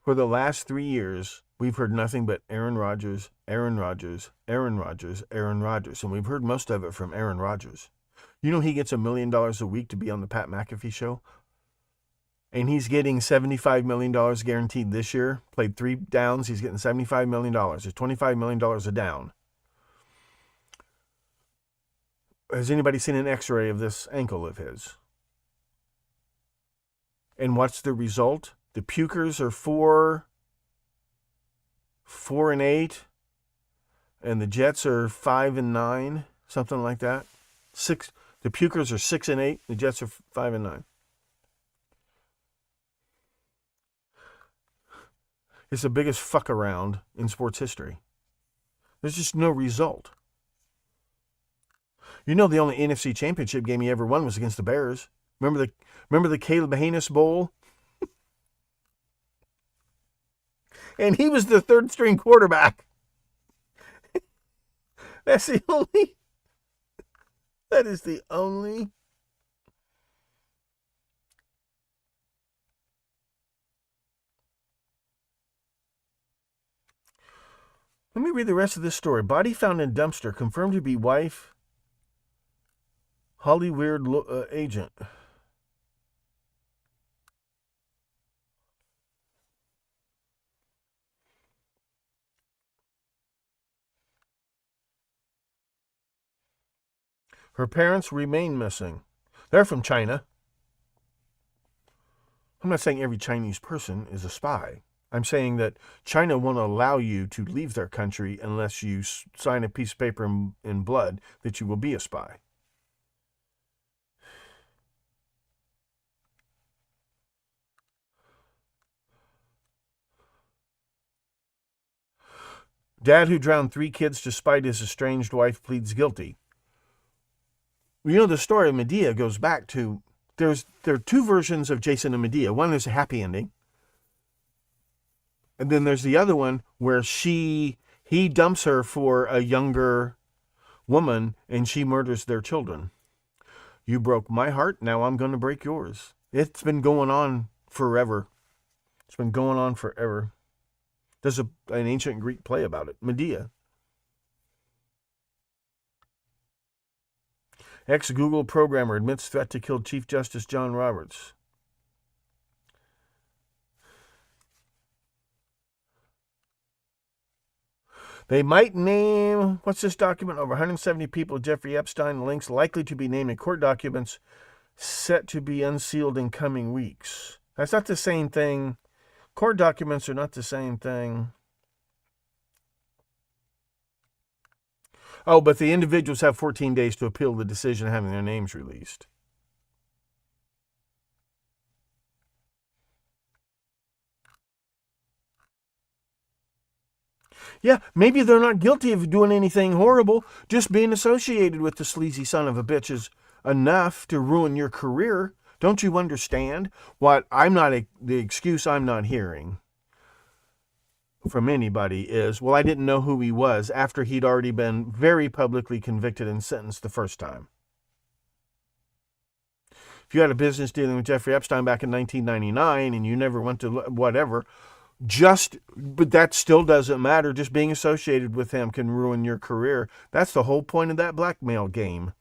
For the last 3 years, we've heard nothing but Aaron Rodgers, Aaron Rodgers, Aaron Rodgers, Aaron Rodgers, and we've heard most of it from Aaron Rodgers. You know he gets $1 million a week to be on the Pat McAfee show? And he's getting $75 million guaranteed this year. Played 3 downs, he's getting $75 million. There's $25 million a down. Has anybody seen an x-ray of this ankle of his? And what's the result? The Pukers are 4-8, and the Jets are 5-9, something like that. The Pukers are 6-8, the Jets are 5-9. It's the biggest fuck around in sports history. There's just no result. You know the only NFC championship game he ever won was against the Bears. Remember the Caleb Haynes Bowl? And he was the third string quarterback. That is the only. Let me read the rest of this story. Body found in dumpster, confirmed to be wife, Holly Weird agent. Her parents remain missing. They're from China. I'm not saying every Chinese person is a spy. I'm saying that China won't allow you to leave their country unless you sign a piece of paper in blood that you will be a spy. Dad who drowned 3 kids to spite his estranged wife pleads guilty. You know, the story of Medea goes back to, there are 2 versions of Jason and Medea. One is a happy ending. And then there's the other one where he dumps her for a younger woman and she murders their children. You broke my heart, now I'm going to break yours. It's been going on forever. It's been going on forever. There's an ancient Greek play about it, Medea. Ex-Google programmer admits threat to kill Chief Justice John Roberts. They might name, what's this document? Over 170 people, Jeffrey Epstein, links likely to be named in court documents set to be unsealed in coming weeks. That's not the same thing. Court documents are not the same thing. Oh, but the individuals have 14 days to appeal the decision having their names released. Yeah, maybe they're not guilty of doing anything horrible. Just being associated with the sleazy son of a bitch is enough to ruin your career. Don't you understand? The excuse I'm not hearing from anybody is, well, I didn't know who he was after he'd already been very publicly convicted and sentenced the first time. If you had a business dealing with Jeffrey Epstein back in 1999 and you never went to whatever, but that still doesn't matter. Just being associated with him can ruin your career. That's the whole point of that blackmail game.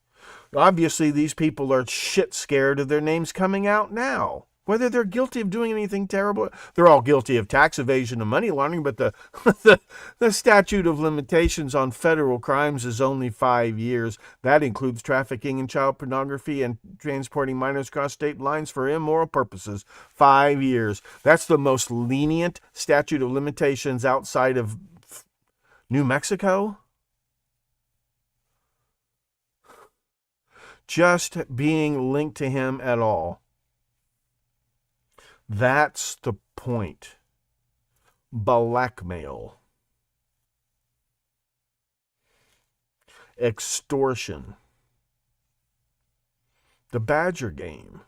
Obviously, these people are shit scared of their names coming out now. Whether they're guilty of doing anything terrible, they're all guilty of tax evasion and money laundering, but the statute of limitations on federal crimes is only 5 years. That includes trafficking in child pornography and transporting minors across state lines for immoral purposes. 5 years. That's the most lenient statute of limitations outside of New Mexico. Just being linked to him at all. That's the point. blackmail, extortion, the Badger game.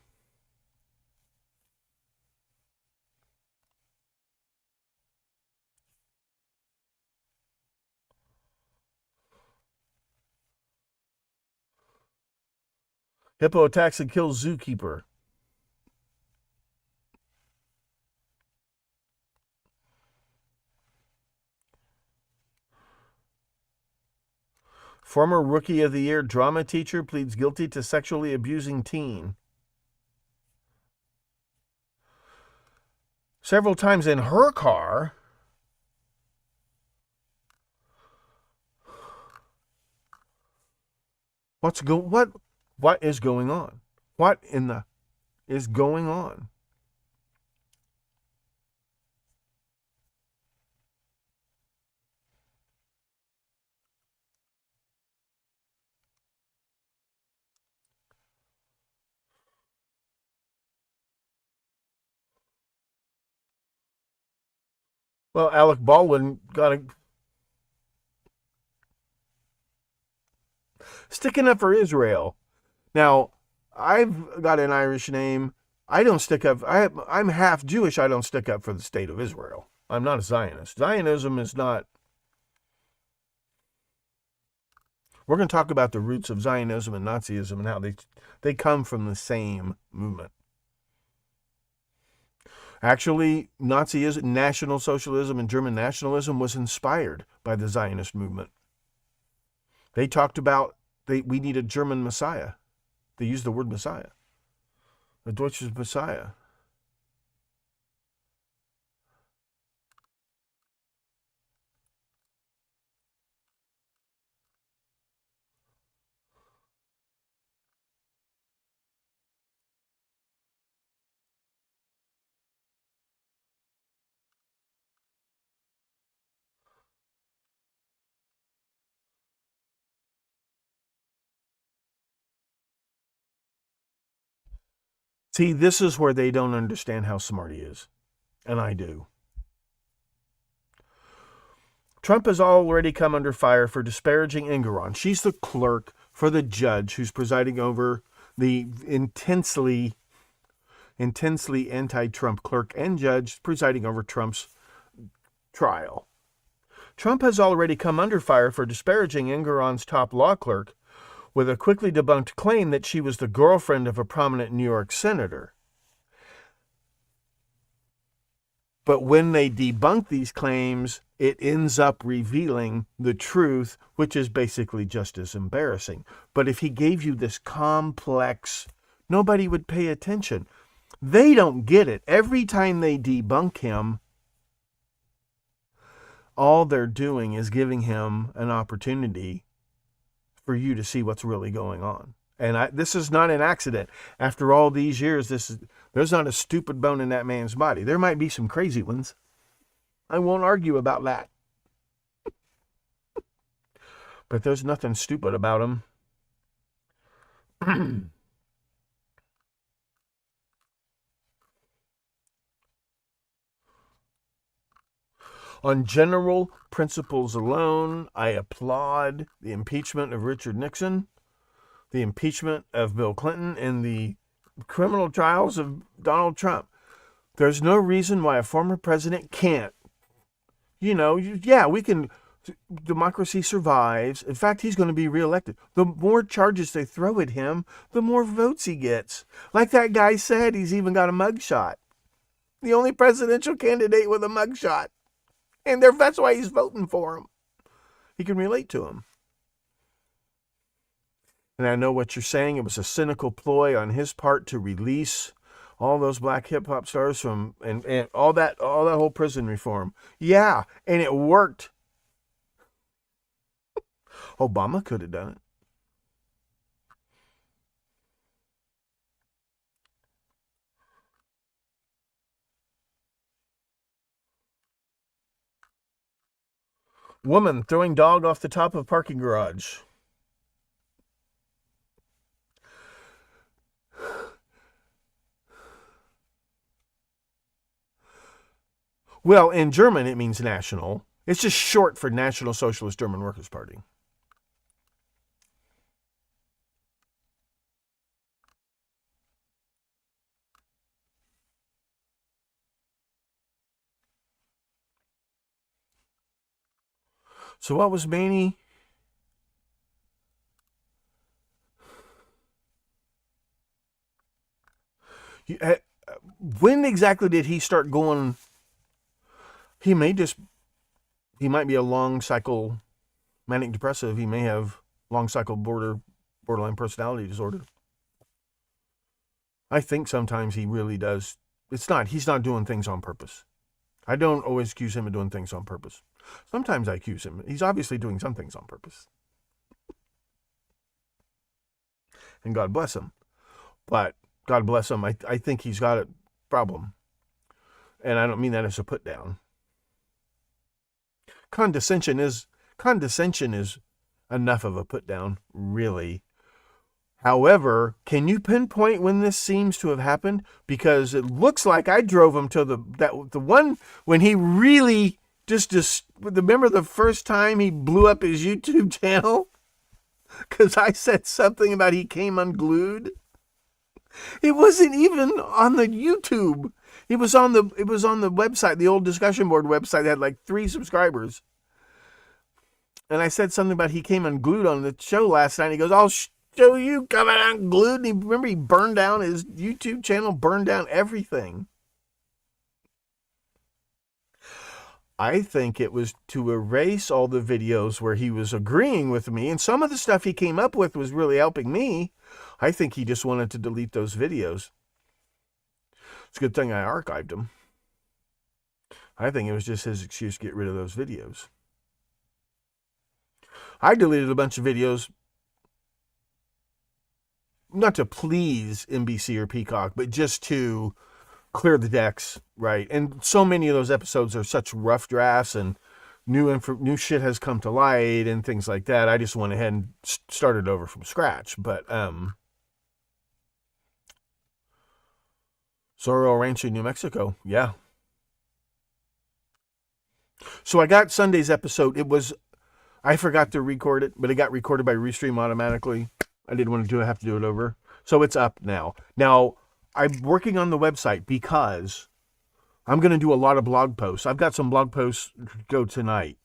Hippo attacks and kills zookeeper. Former Rookie of the Year drama teacher pleads guilty to sexually abusing teen. Several times in her car. What is going on? What in the is going on? Well, Alec Baldwin got a sticking up for Israel. Now, I've got an Irish name. I don't stick up. I'm half Jewish. I don't stick up for the state of Israel. I'm not a Zionist. Zionism is not. We're going to talk about the roots of Zionism and Nazism and how they come from the same movement. Actually, Nazism, National Socialism, and German nationalism was inspired by the Zionist movement. They talked about we need a German Messiah. They used the word Messiah. The Deutsche Messiah. See, this is where they don't understand how smart he is. And I do. Trump has already come under fire for disparaging Engoron. She's the clerk for the judge who's presiding over the intensely anti-Trump clerk and judge presiding over Trump's trial. Trump has already come under fire for disparaging Engoron's top law clerk with a quickly debunked claim that she was the girlfriend of a prominent New York senator. But when they debunk these claims, it ends up revealing the truth, which is basically just as embarrassing. But if he gave you this complex, nobody would pay attention. They don't get it. Every time they debunk him, all they're doing is giving him an opportunity for you to see what's really going on. And this is not an accident. After all these years, there's not a stupid bone in that man's body. There might be some crazy ones. I won't argue about that. But there's nothing stupid about him. On general principles alone, I applaud the impeachment of Richard Nixon, the impeachment of Bill Clinton, and the criminal trials of Donald Trump. There's no reason why a former president can't. We can. Democracy survives. In fact, he's going to be reelected. The more charges they throw at him, the more votes he gets. Like that guy said, he's even got a mugshot. The only presidential candidate with a mugshot. And that's why he's voting for him. He can relate to him. And I know what you're saying. It was a cynical ploy on his part to release all those black hip hop stars from and all that whole prison reform. Yeah, and it worked. Obama could have done it. Woman throwing dog off the top of parking garage. Well, in German, it means national. It's just short for National Socialist German Workers' Party. So what was Manny? When exactly did he start going? He might be a long cycle manic depressive. He may have long cycle borderline personality disorder. I think sometimes he really does. He's not doing things on purpose. I don't always accuse him of doing things on purpose. Sometimes I accuse him. He's obviously doing some things on purpose. And God bless him. But God bless him. I think he's got a problem. And I don't mean that as a put down. Condescension is enough of a put down, really. However, can you pinpoint when this seems to have happened? Because it looks like I drove him to the one when he really just remember the first time he blew up his YouTube channel? Because I said something about he came unglued. It wasn't even on the YouTube. It was on the website, the old discussion board website that had like 3 subscribers. And I said something about he came unglued on the show last night. He goes, "I'll show you coming unglued." And he burned down his YouTube channel, burned down everything. I think it was to erase all the videos where he was agreeing with me. And some of the stuff he came up with was really helping me. I think he just wanted to delete those videos. It's a good thing I archived them. I think it was just his excuse to get rid of those videos. I deleted a bunch of videos, not to please NBC or Peacock, but just to clear the decks, right? And so many of those episodes are such rough drafts, and new shit has come to light and things like that. I just went ahead and started over from scratch. But Sorrel Rancho, New Mexico, yeah. So I got Sunday's episode. I forgot to record it, but it got recorded by Restream automatically. I didn't want to have to do it over. So it's up now. Now, I'm working on the website because I'm going to do a lot of blog posts. I've got some blog posts to go tonight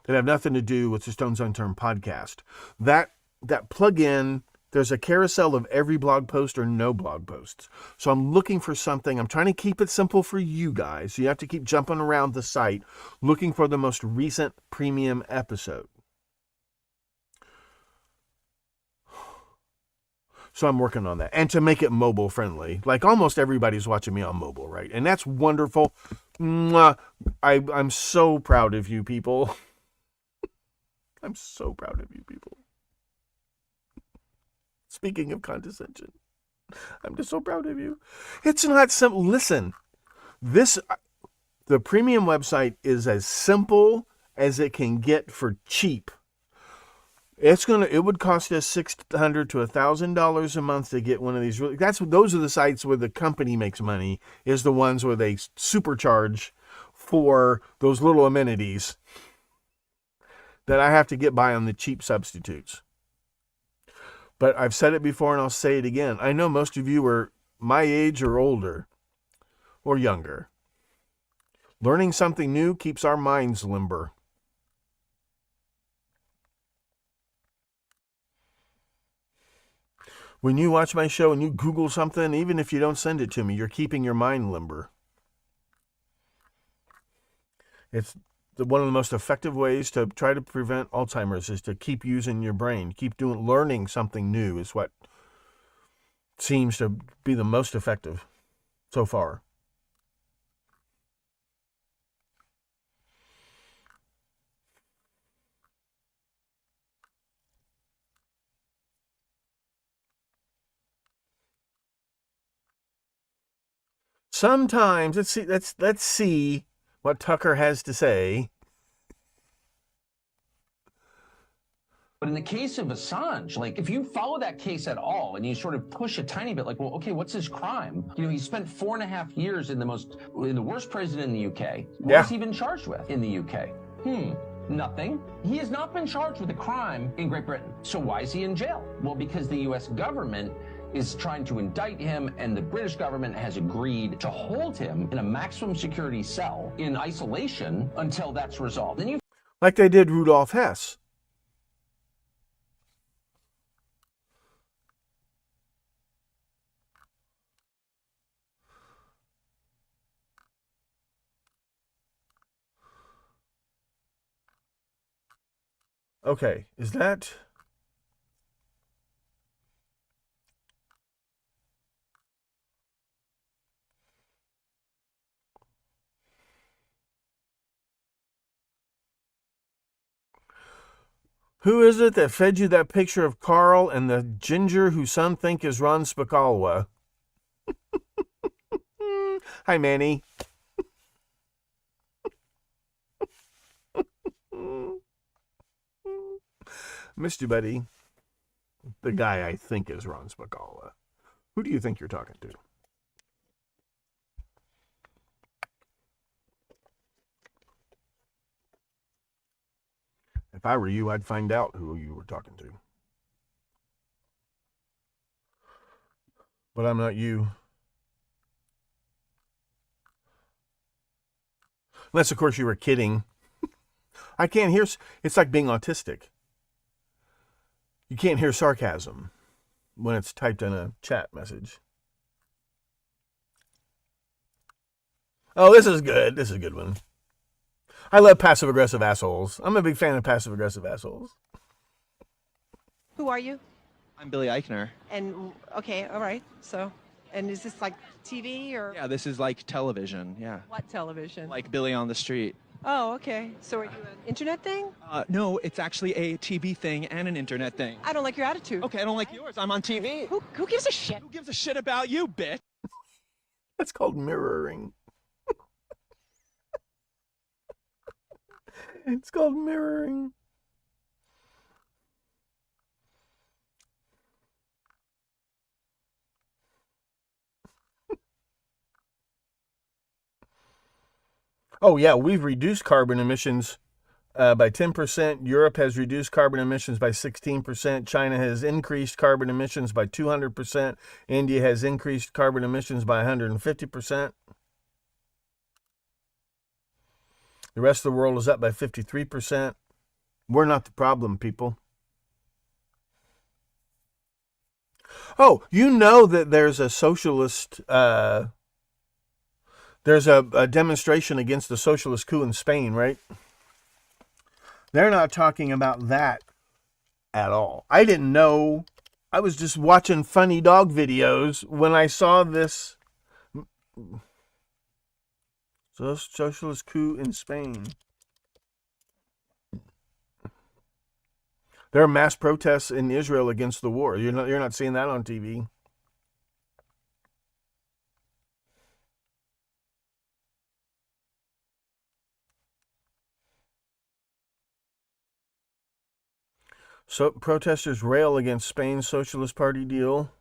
that have nothing to do with the Stones Unturned podcast. That plug-in, there's a carousel of every blog post or no blog posts. So I'm looking for something. I'm trying to keep it simple for you guys. So you have to keep jumping around the site looking for the most recent premium episode. So I'm working on that. And to make it mobile friendly. Like almost everybody's watching me on mobile, right? And that's wonderful. Mwah. I'm so proud of you people. I'm so proud of you people. Speaking of condescension, I'm just so proud of you. It's not simple. Listen, the premium website is as simple as it can get for cheap. It would cost us $600 to $1,000 a month to get one of these. Those are the sites where the company makes money, is the ones where they supercharge for those little amenities that I have to get by on the cheap substitutes. But I've said it before and I'll say it again. I know most of you are my age or older or younger. Learning something new keeps our minds limber. When you watch my show and you Google something, even if you don't send it to me, you're keeping your mind limber. It's one of the most effective ways to try to prevent Alzheimer's is to keep using your brain. Learning something new is what seems to be the most effective so far. Sometimes, let's see what Tucker has to say. But in the case of Assange, like if you follow that case at all and you sort of push a tiny bit, like, well, okay, what's his crime? You know, he spent 4.5 years in the worst prison in the UK. What has he been charged with in the UK? Nothing. He has not been charged with a crime in Great Britain. So why is he in jail? Well, because the US government is trying to indict him, and the British government has agreed to hold him in a maximum security cell in isolation until that's resolved. And like they did Rudolf Hess. Okay, is that... Who is it that fed you that picture of Carl and the ginger who some think is Ron Spicalwa? Hi, Manny. Missed you, buddy. The guy I think is Ron Spicalwa. Who do you think you're talking to? If I were you, I'd find out who you were talking to. But I'm not you. Unless, of course, you were kidding. I can't hear... It's like being autistic. You can't hear sarcasm when it's typed in a chat message. Oh, this is good. This is a good one. I love passive-aggressive assholes. I'm a big fan of passive-aggressive assholes. Who are you? I'm Billy Eichner. And, okay, all right. So, and is this like TV or? Yeah, this is like television, yeah. What television? Like Billy on the Street. Oh, okay. So are you an internet thing? No, it's actually a TV thing and an internet thing. I don't like your attitude. Okay, I don't like yours. I'm on TV. Who gives a shit? Who gives a shit about you, bitch? That's called mirroring. It's called mirroring. Oh, yeah, we've reduced carbon emissions by 10%. Europe has reduced carbon emissions by 16%. China has increased carbon emissions by 200%. India has increased carbon emissions by 150%. The rest of the world is up by 53%. We're not the problem, people. Oh, you know that there's a socialist... There's a demonstration against the socialist coup in Spain, right? They're not talking about that at all. I didn't know. I was just watching funny dog videos when I saw this socialist coup in Spain. There are mass protests in Israel against the war. You're not seeing that on TV. So protesters rail against Spain's Socialist Party deal.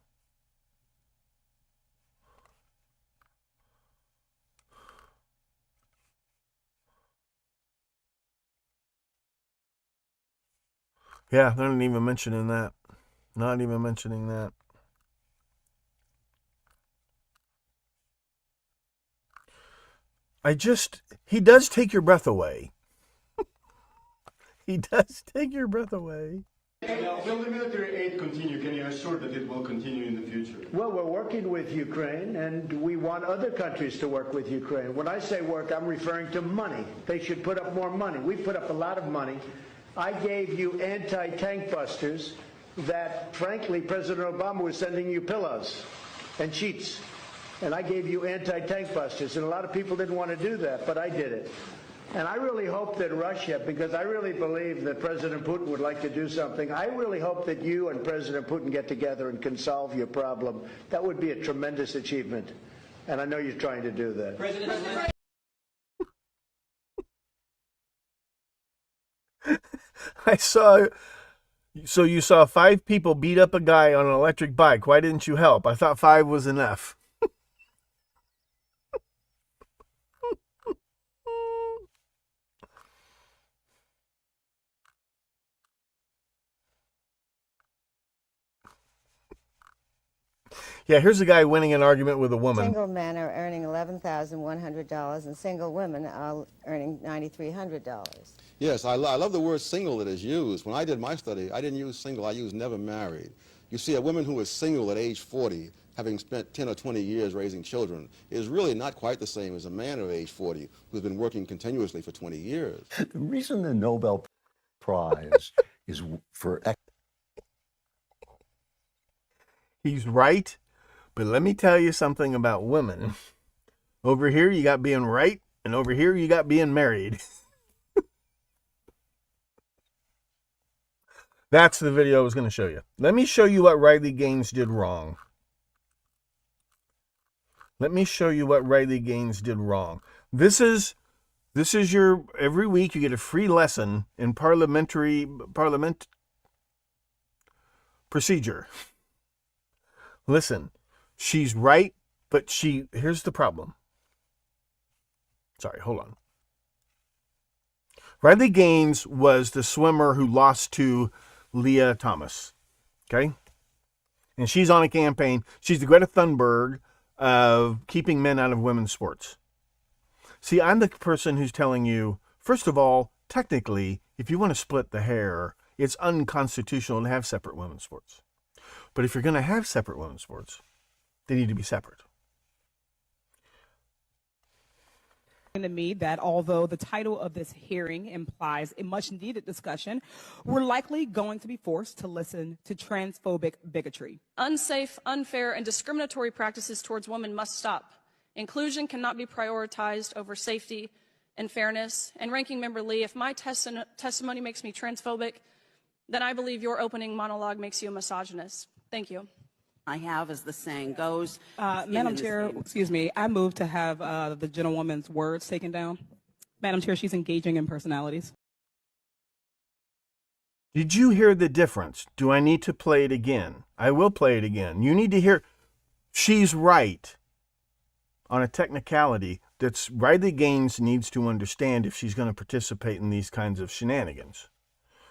Yeah, they're not even mentioning that. Not even mentioning that. He does take your breath away. He does take your breath away. Will the military aid continue? Can you assure that it will continue in the future? Well, we're working with Ukraine, and we want other countries to work with Ukraine. When I say work, I'm referring to money. They should put up more money. We put up a lot of money. I gave you anti-tank busters that, frankly, President Obama was sending you pillows and sheets. And I gave you anti-tank busters, and a lot of people didn't want to do that, but I did it. And I really hope that Russia, because I really believe that President Putin would like to do something, I really hope that you and President Putin get together and can solve your problem. That would be a tremendous achievement. And I know you're trying to do that. I saw So you saw 5 people beat up a guy on an electric bike. Why didn't you help? I thought 5 was enough. Yeah, here's a guy winning an argument with a woman. Single men are earning $11,100 and single women are earning $9,300. Yes, I love the word single that is used. When I did my study, I didn't use single, I used never married. You see, a woman who is single at age 40, having spent 10 or 20 years raising children, is really not quite the same as a man of age 40 who's been working continuously for 20 years. The reason the Nobel Prize is for... He's right, but let me tell you something about women. Over here, you got being right, and over here, you got being married. That's the video I was going to show you. Let me show you what Riley Gaines did wrong. Let me show you what Riley Gaines did wrong. This is your, every week you get a free lesson in parliament procedure. Listen, she's right, but here's the problem. Sorry, hold on. Riley Gaines was the swimmer who lost to Leah Thomas. Okay? And she's on a campaign. She's the Greta Thunberg of keeping men out of women's sports. See, I'm the person who's telling you, first of all, technically, if you want to split the hair, it's unconstitutional to have separate women's sports. But if you're going to have separate women's sports, they need to be separate. To me that although the title of this hearing implies a much needed discussion, we're likely going to be forced to listen to transphobic bigotry. Unsafe, unfair, and discriminatory practices towards women must stop. Inclusion cannot be prioritized over safety and fairness. And Ranking Member Lee, if my testimony makes me transphobic, then I believe your opening monologue makes you a misogynist. Thank you. I have, as the saying goes. Madam Chair, excuse me, I move to have the gentlewoman's words taken down. Madam Chair, she's engaging in personalities. Did you hear the difference? Do I need to play it again? I will play it again. You need to hear, she's right on a technicality that Riley Gaines needs to understand if she's going to participate in these kinds of shenanigans.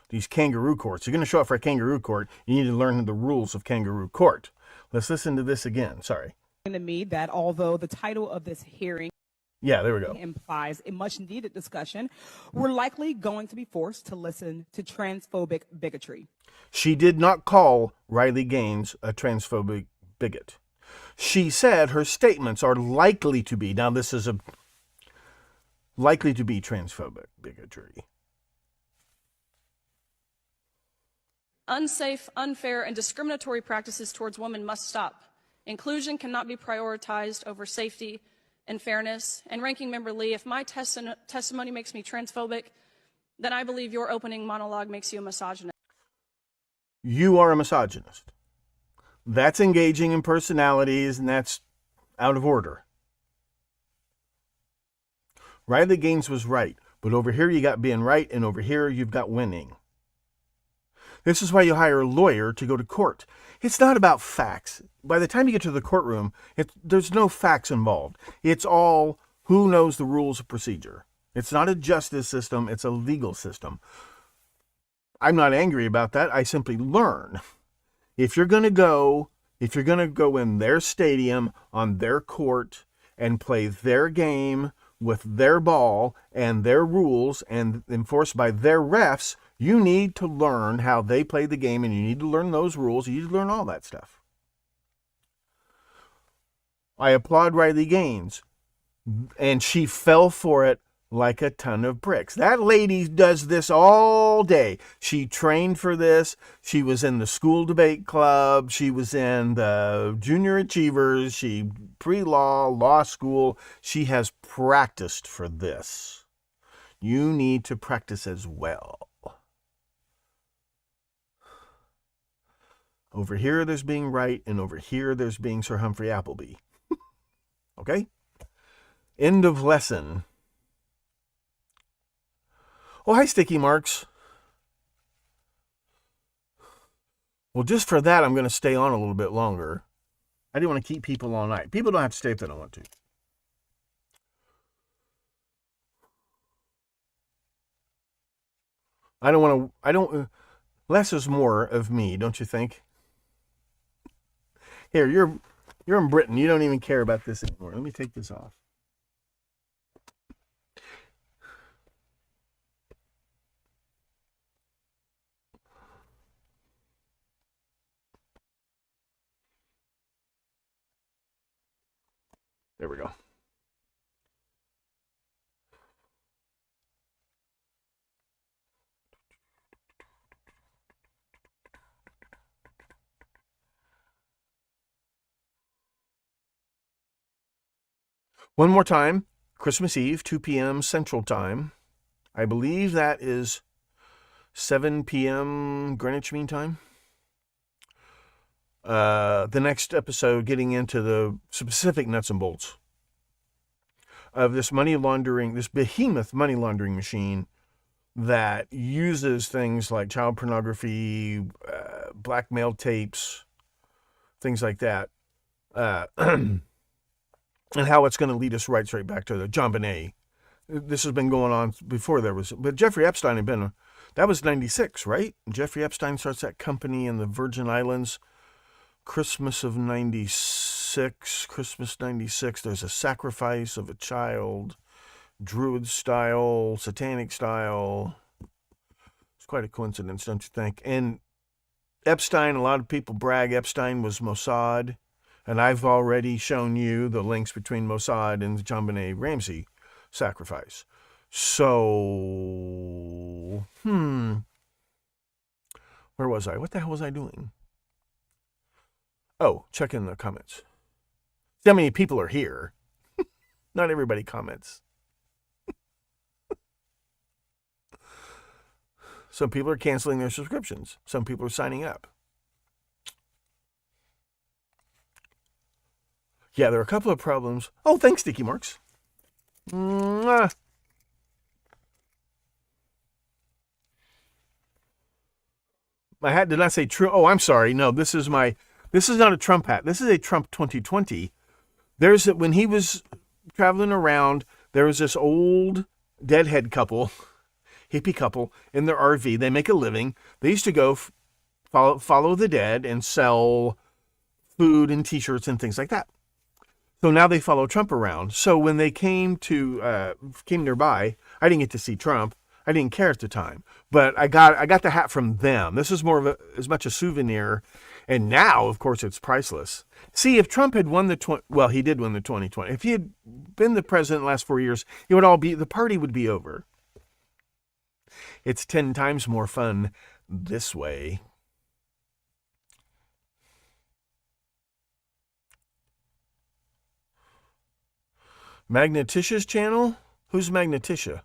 These kangaroo courts. You're going to show up for a kangaroo court. You need to learn the rules of kangaroo court. Let's listen to this again. Sorry. To me that although the title of this hearing there we go. implies a much needed discussion, we're likely going to be forced to listen to transphobic bigotry. She did not call Riley Gaines a transphobic bigot. She said her statements are likely to be, now this is likely to be transphobic bigotry. Unsafe, unfair, and discriminatory practices towards women must stop. Inclusion cannot be prioritized over safety and fairness. And Ranking Member Lee, if my testimony makes me transphobic, then I believe your opening monologue makes you a misogynist. You are a misogynist. That's engaging in personalities, and that's out of order. Riley Gaines was right, but over here you got being right, and over here you've got winning. This is why you hire a lawyer to go to court. It's not about facts. By the time you get to the courtroom, there's no facts involved. It's all who knows the rules of procedure. It's not a justice system, it's a legal system. I'm not angry about that. I simply learn. If you're going to go in their stadium, on their court, and play their game with their ball and their rules and enforced by their refs, you need to learn how they play the game, and you need to learn those rules. You need to learn all that stuff. I applaud Riley Gaines, and she fell for it like a ton of bricks. That lady does this all day. She trained for this. She was in the school debate club. She was in the Junior Achievers. She pre-law, law school. She has practiced for this. You need to practice as well. Over here, there's being right, and over here, there's being Sir Humphrey Appleby. Okay? End of lesson. Oh, hi, Sticky Marks. Well, just for that, I'm going to stay on a little bit longer. I didn't want to keep people all night. People don't have to stay if they don't want to. Less is more of me, don't you think? Here, you're in Britain. You don't even care about this anymore. Let me take this off. There we go. One more time, Christmas Eve, 2 p.m. Central Time. I believe that is 7 p.m. Greenwich Mean Time. The next episode, getting into the specific nuts and bolts of this money laundering, this behemoth money laundering machine that uses things like child pornography, blackmail tapes, things like that. And how it's going to lead us right straight back to the JonBenet. This has been going on before there was, but Jeffrey Epstein had been, that was 96, right? Jeffrey Epstein starts that company in the Virgin Islands, Christmas 96, there's a sacrifice of a child, Druid style, satanic style. It's quite a coincidence, don't you think? And Epstein, a lot of people brag Epstein was Mossad. And I've already shown you the links between Mossad and the JonBenet Ramsey sacrifice. So, where was I? What the hell was I doing? Oh, check in the comments. See how many people are here. Not everybody comments. Some people are canceling their subscriptions. Some people are signing up. Yeah, there are a couple of problems. Oh, thanks, Sticky Marks. Mwah. My hat did not say true. Oh, I'm sorry. No, this is not a Trump hat. This is a Trump 2020. When he was traveling around, there was this old deadhead couple, hippie couple, in their RV. They make a living. They used to go follow the dead and sell food and T-shirts and things like that. So now they follow Trump around. So when they came nearby, I didn't get to see Trump. I didn't care at the time, but I got the hat from them. This is more of as much a souvenir, and now, of course, it's priceless. See, if Trump had won he did win the 2020. If he had been the president the last 4 years, the party would be over. It's 10 times more fun this way. Magneticia's channel? Who's Magneticia?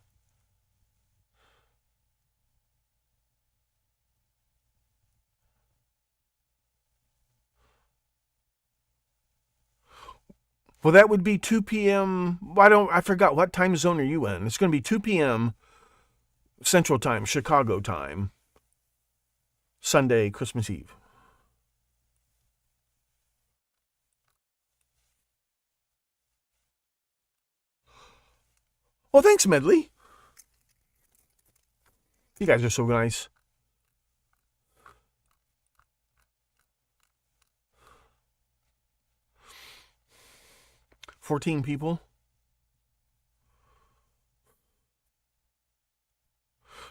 Well, that would be 2 p.m. I forgot, what time zone are you in? It's going to be 2 p.m. Central Time, Chicago time, Sunday, Christmas Eve. Well, thanks, Medley. You guys are so nice. $14 people.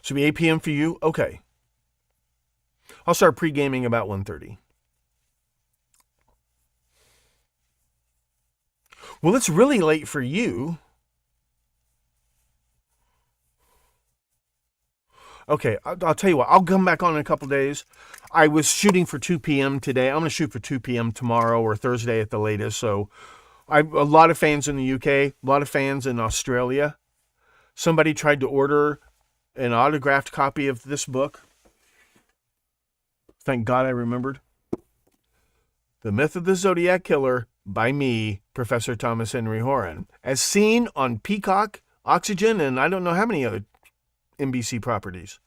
Should be 8 p.m. for you? Okay. I'll start pre-gaming about 1:30. Well, it's really late for you. Okay, I'll tell you what. I'll come back on in a couple days. I was shooting for 2 p.m. today. I'm going to shoot for 2 p.m. tomorrow or Thursday at the latest. So a lot of fans in the UK, a lot of fans in Australia. Somebody tried to order an autographed copy of this book. Thank God I remembered. The Myth of the Zodiac Killer by me, Professor Thomas Henry Horan. As seen on Peacock, Oxygen, and I don't know how many other NBC properties.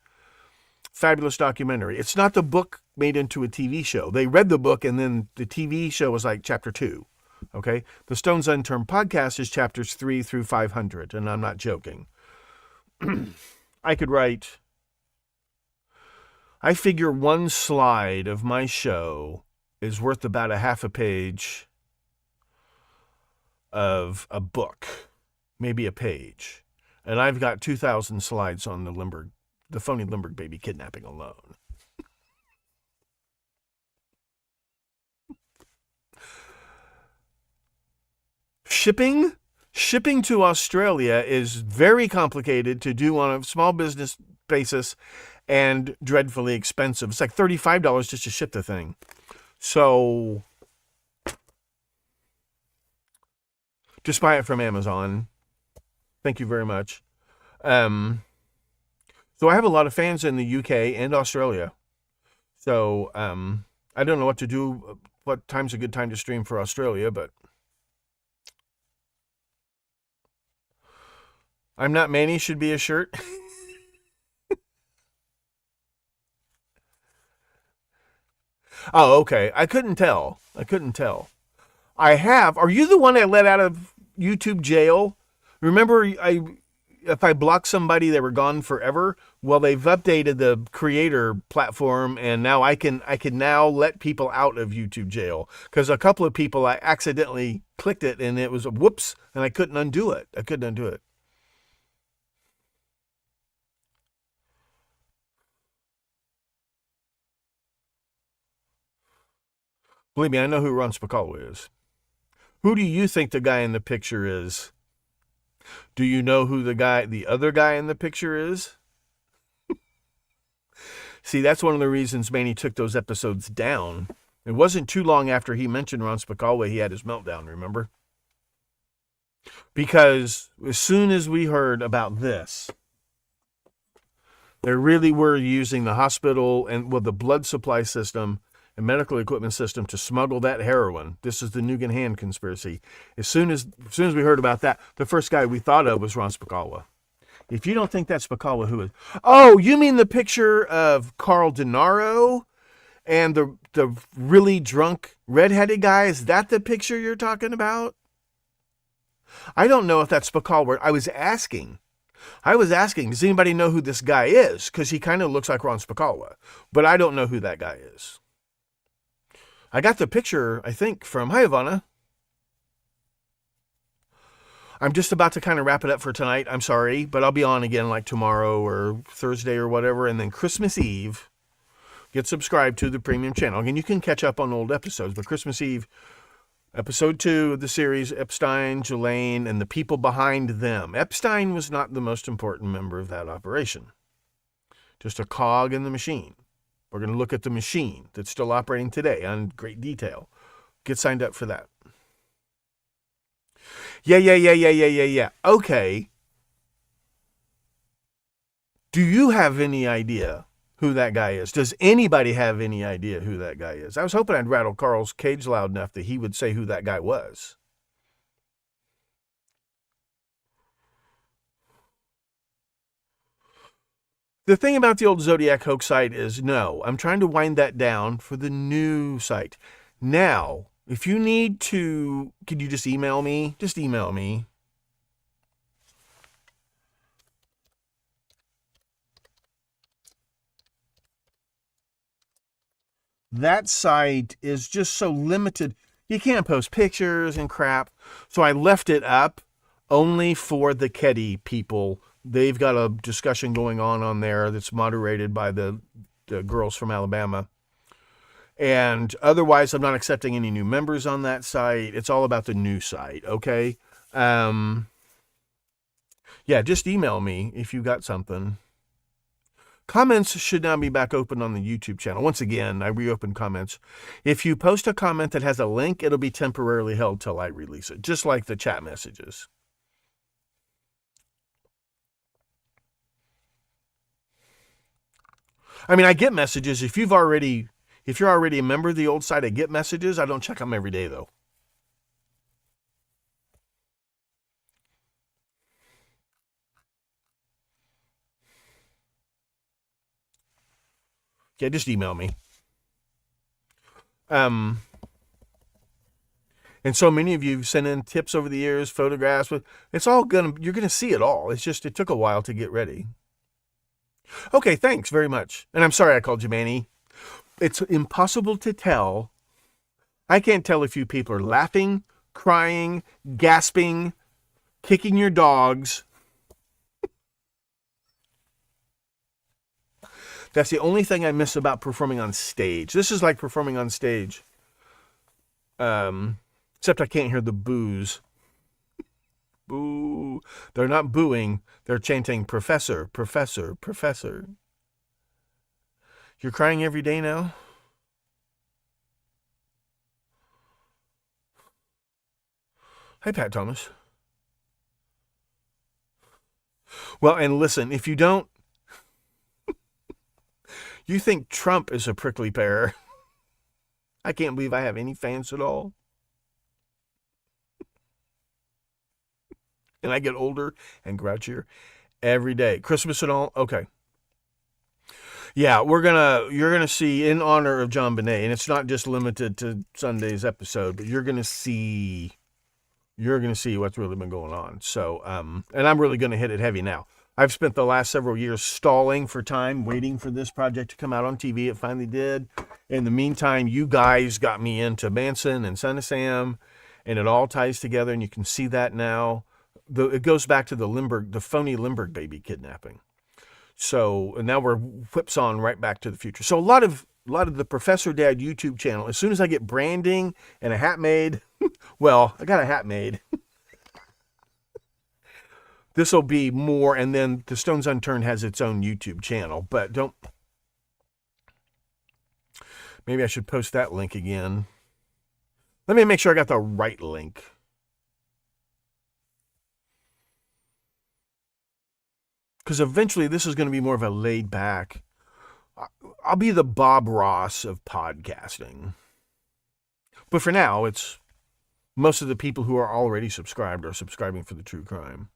Fabulous documentary. It's not the book made into a TV show. They read the book and then the TV show was like chapter 2. Okay? The Stones Unturned podcast is chapters 3 through 500, and I'm not joking. I figure one slide of my show is worth about a half a page of a book, maybe a page. And I've got 2,000 slides on the phony Lindbergh baby kidnapping alone. Shipping to Australia is very complicated to do on a small business basis and dreadfully expensive. It's like $35 just to ship the thing. So just buy it from Amazon. Thank you very much. So I have a lot of fans in the UK and Australia. So I don't know what to do, what time's a good time to stream for Australia, but I'm Not Manny should be a shirt. Oh, okay. I couldn't tell. I have. Are you the one I let out of YouTube jail? Remember, if I blocked somebody, they were gone forever. Well, they've updated the creator platform, and now I can now let people out of YouTube jail because a couple of people I accidentally clicked it, and it was a whoops, and I couldn't undo it. Believe me, I know who Ron Spicala is. Who do you think the guy in the picture is? Do you know who the other guy in the picture is? See, that's one of the reasons Manny took those episodes down. It wasn't too long after he mentioned Ron Spicala he had his meltdown, remember? Because as soon as we heard about this, they really were using the hospital and the blood supply system and medical equipment system to smuggle that heroin. This is the Nugan Hand conspiracy. As soon as we heard about that, the first guy we thought of was Ron Spicala. If you don't think that's Spicala, who is? Oh, you mean the picture of Carl Denaro and the really drunk redheaded guy? Is that the picture you're talking about? I don't know if that's Spicala. I was asking, does anybody know who this guy is? Because he kind of looks like Ron Spicala, but I don't know who that guy is. I got the picture, I think, from, hi, Ivana. I'm just about to kind of wrap it up for tonight. I'm sorry, but I'll be on again like tomorrow or Thursday or whatever. And then Christmas Eve, get subscribed to the premium channel. And you can catch up on old episodes, but Christmas Eve, episode 2 of the series, Epstein, Ghislaine, and the people behind them. Epstein was not the most important member of that operation. Just a cog in the machine. We're going to look at the machine that's still operating today in great detail. Get signed up for that. Yeah. Okay. Do you have any idea who that guy is? Does anybody have any idea who that guy is? I was hoping I'd rattle Carl's cage loud enough that he would say who that guy was. The thing about the old Zodiac hoax site is, no, I'm trying to wind that down for the new site. Now, if you need to, could you just email me? Just email me. That site is just so limited. You can't post pictures and crap. So I left it up only for the Keddy people. They've got a discussion going on there that's moderated by the girls from Alabama. And otherwise, I'm not accepting any new members on that site. It's all about the new site, okay? Yeah, just email me if you got something. Comments should now be back open on the YouTube channel. Once again, I reopened comments. If you post a comment that has a link, it'll be temporarily held till I release it, just like the chat messages. I mean, I get messages. If you're already a member of the old site, I get messages. I don't check them every day, though. Yeah, just email me. And so many of you sent in tips over the years, photographs. It's all you're gonna see it all. It's just, it took a while to get ready. Okay, thanks very much. And I'm sorry I called you Manny. It's impossible to tell. I can't tell if you people are laughing, crying, gasping, kicking your dogs. That's the only thing I miss about performing on stage. This is like performing on stage. Except I can't hear the boos. Boo. They're not booing. They're chanting, "Professor, professor, professor." You're crying every day now? Hi, Pat Thomas. Well, and listen, if you don't, you think Trump is a prickly pear. I can't believe I have any fans at all. And I get older and grouchier every day. Christmas and all? Okay. Yeah, you're gonna see, in honor of John Bonet, and it's not just limited to Sunday's episode, but you're gonna see what's really been going on. So, and I'm really gonna hit it heavy now. I've spent the last several years stalling for time, waiting for this project to come out on TV. It finally did. In the meantime, you guys got me into Manson and Son of Sam, and it all ties together, and you can see that now. It goes back to the phony Limburg baby kidnapping. So, and now we're whips on right back to the future. So a lot of the Professor Dad YouTube channel, as soon as I get branding and a hat made, well, I got a hat made. This will be more, and then the Stones Unturned has its own YouTube channel, but maybe I should post that link again. Let me make sure I got the right link. Because eventually this is going to be more of a laid back, I'll be the Bob Ross of podcasting. But for now, it's most of the people who are already subscribed are subscribing for the true crime.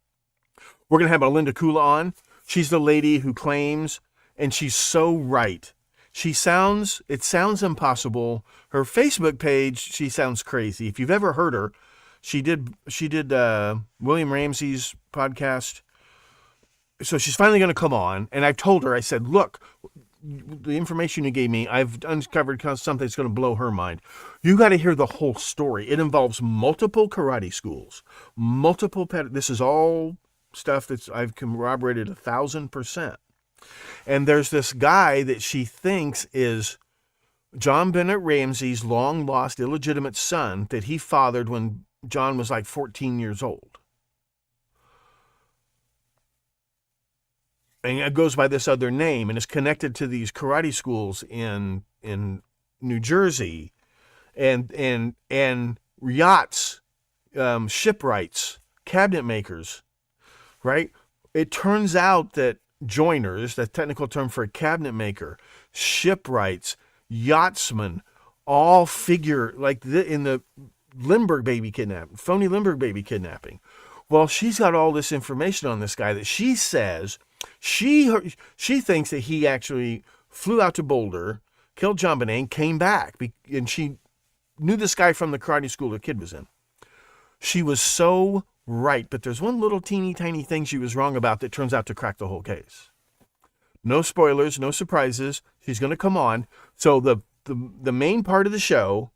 We're going to have Melinda Kula on. She's the lady who claims, and she's so right. It sounds impossible. Her Facebook page, she sounds crazy. If you've ever heard her, she did William Ramsey's podcast. So she's finally going to come on, and I told her, I said, look, the information you gave me, I've uncovered something that's going to blow her mind. You got to hear the whole story. It involves multiple karate schools, this is all stuff that I've corroborated 1,000%. And there's this guy that she thinks is John Bennett Ramsey's long-lost illegitimate son that he fathered when John was like 14 years old. And it goes by this other name and is connected to these karate schools in New Jersey and yachts, shipwrights, cabinet makers, right? It turns out that joiners, the technical term for a cabinet maker, shipwrights, yachtsmen, all figure like in the Limburg baby kidnapping, phony Limburg baby kidnapping. Well, she's got all this information on this guy that she says she thinks that he actually flew out to Boulder, killed John Bonet, and came back. And she knew this guy from the karate school her kid was in. She was so right, but there's one little teeny tiny thing she was wrong about that turns out to crack the whole case. No spoilers, no surprises. She's going to come on. So the main part of the show,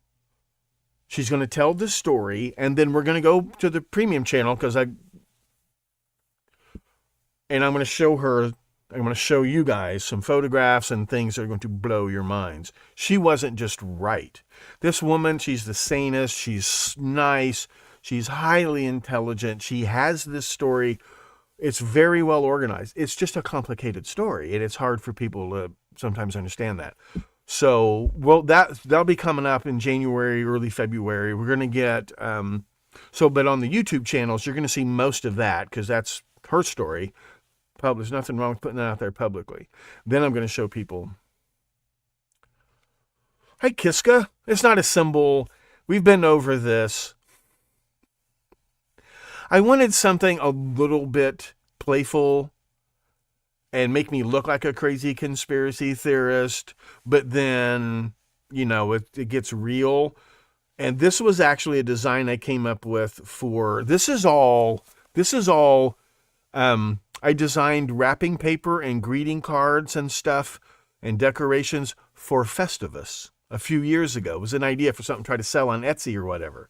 she's going to tell the story, and then we're going to go to the premium channel and I'm going to show you guys some photographs and things that are going to blow your minds. She wasn't just right. This woman, she's the sanest, she's nice, she's highly intelligent, she has this story. It's very well organized. It's just a complicated story, and it's hard for people to sometimes understand that. So, well, that'll be coming up in January, early February. We're going to get, but on the YouTube channels, you're going to see most of that because that's her story. There's nothing wrong with putting that out there publicly. Then I'm going to show people. Hi, Kiska. It's not a symbol. We've been over this. I wanted something a little bit playful and make me look like a crazy conspiracy theorist, but then, it gets real. And this was actually a design I came up with for, this is all, I designed wrapping paper and greeting cards and stuff and decorations for Festivus a few years ago. It was an idea for something to try to sell on Etsy or whatever,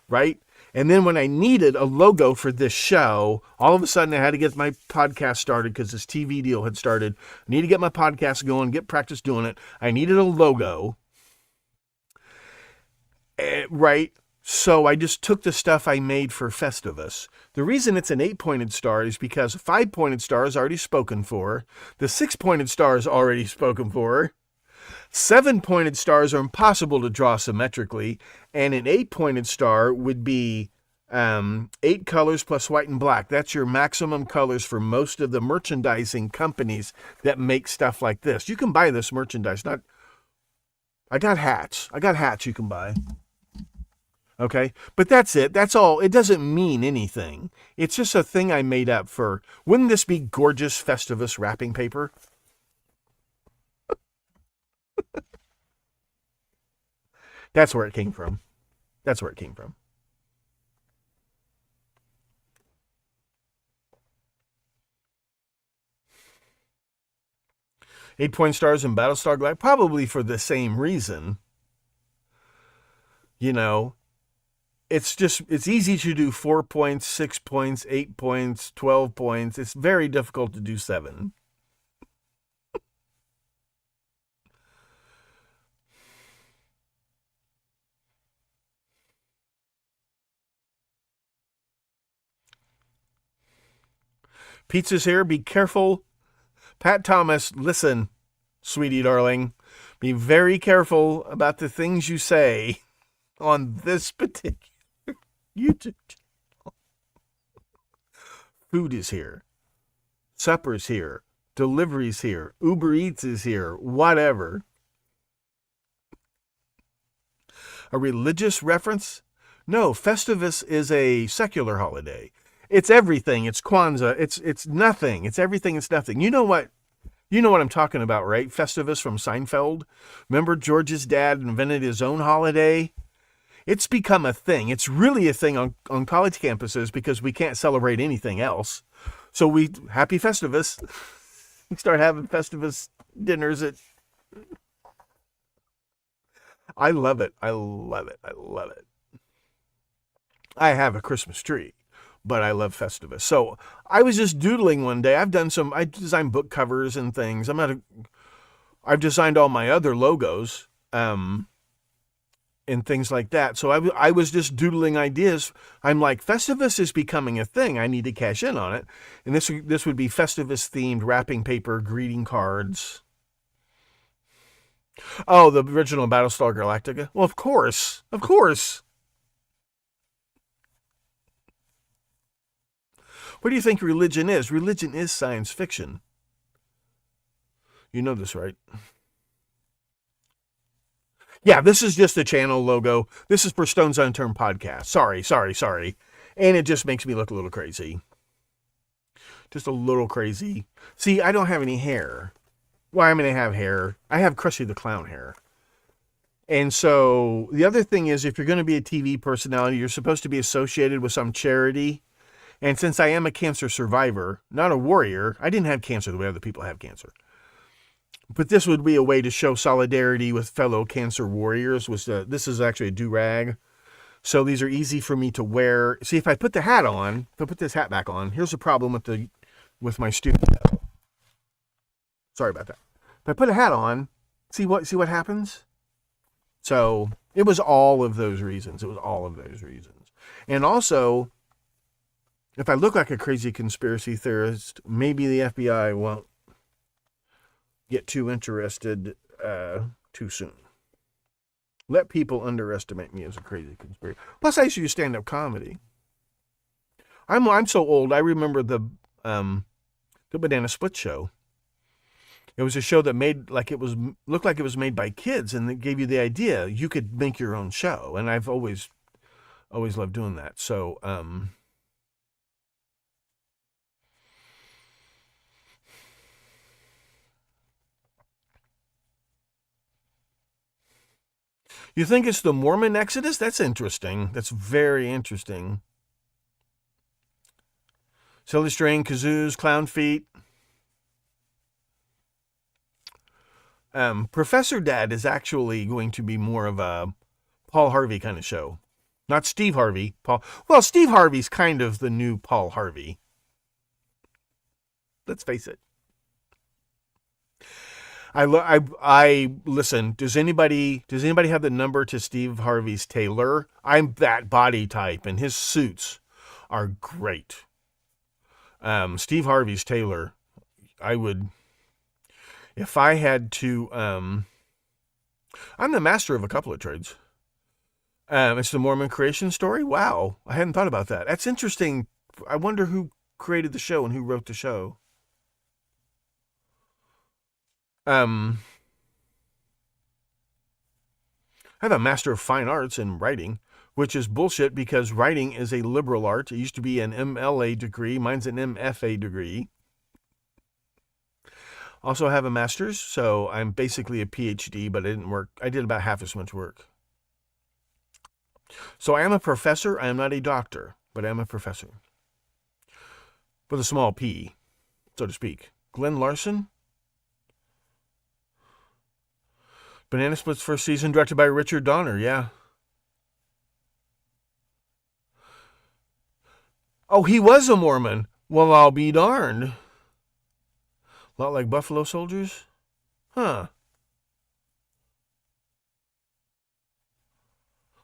right? And then when I needed a logo for this show, all of a sudden I had to get my podcast started because this TV deal had started. I need to get my podcast going, get practice doing it. I needed a logo, right? So I just took the stuff I made for Festivus. The reason it's an 8-pointed star is because a 5-pointed star is already spoken for. The 6-pointed star is already spoken for. 7-pointed stars are impossible to draw symmetrically, and an 8-pointed star would be 8 colors plus white and black. That's your maximum colors for most of the merchandising companies that make stuff like this. You can buy this merchandise. I got hats. You can buy. Okay, but that's it. That's all. It doesn't mean anything. It's just a thing I made up for. Wouldn't this be gorgeous Festivus wrapping paper? That's where it came from. 8-point stars in Battlestar Galactica, probably for the same reason. It's easy to do 4 points, 6 points, 8 points, 12 points. It's very difficult to do 7. Pizza's here. Be careful. Pat Thomas, listen, sweetie darling. Be very careful about the things you say on this particular YouTube channel. Food is here. Supper's here. Delivery's here. Uber Eats is here. Whatever. A religious reference? No, Festivus is a secular holiday. It's everything. It's Kwanzaa. It's nothing. It's everything. It's nothing. You know what I'm talking about, right? Festivus from Seinfeld. Remember George's dad invented his own holiday? It's become a thing. It's really a thing on college campuses because we can't celebrate anything else. So happy Festivus. We start having Festivus dinners at... I love it. I love it. I have a Christmas tree, but I love Festivus. So I was just doodling one day. I designed book covers and things. I've designed all my other logos, and things like that. So I was just doodling ideas. I'm like, Festivus is becoming a thing. I need to cash in on it. And this would be Festivus themed wrapping paper, greeting cards. Oh, the original Battlestar Galactica? Well, of course. Of course. What do you think religion is? Religion is science fiction. You know this, right? Yeah, this is just a channel logo. This is for Stones Unturned podcast. Sorry. And it just makes me look a little crazy. Just a little crazy. See, I don't have any hair. Well, I'm going to have hair. I have Krusty the Clown hair. And so the other thing is, if you're going to be a TV personality, you're supposed to be associated with some charity. And since I am a cancer survivor, not a warrior, I didn't have cancer the way other people have cancer. But this would be a way to show solidarity with fellow cancer warriors. This is actually a do-rag. So these are easy for me to wear. See, if I put the hat on, if I put this hat back on, here's the problem with my studio. Sorry about that. If I put a hat on, see what happens? So it was all of those reasons. And also, if I look like a crazy conspiracy theorist, maybe the FBI won't get too interested too soon. Let people underestimate me as a crazy conspiracy. Plus, I used to do stand-up comedy. I'm so old. I remember the Banana Split show. It was a show that looked like it was made by kids, and it gave you the idea you could make your own show. And I've always loved doing that. So You think it's the Mormon Exodus? That's interesting. That's very interesting. Silly string, kazoos, clown feet. Professor Dad is actually going to be more of a Paul Harvey kind of show. Not Steve Harvey. Well, Steve Harvey's kind of the new Paul Harvey. Let's face it. I listen. Does anybody have the number to Steve Harvey's tailor? I'm that body type, and his suits are great. Steve Harvey's tailor, I would, if I had to. I'm the master of a couple of trades. It's the Mormon creation story. Wow, I hadn't thought about that. That's interesting. I wonder who created the show and who wrote the show. I have a Master of Fine Arts in writing, which is bullshit because writing is a liberal art. It used to be an MLA degree. Mine's an MFA degree. Also have a master's, so I'm basically a PhD, but I didn't work. I did about half as much work. So I am a professor. I am not a doctor, but I am a professor. With a small p, so to speak. Glenn Larson. Banana Splits first season, directed by Richard Donner, yeah. Oh, he was a Mormon. Well, I'll be darned. A lot like Buffalo Soldiers? Huh.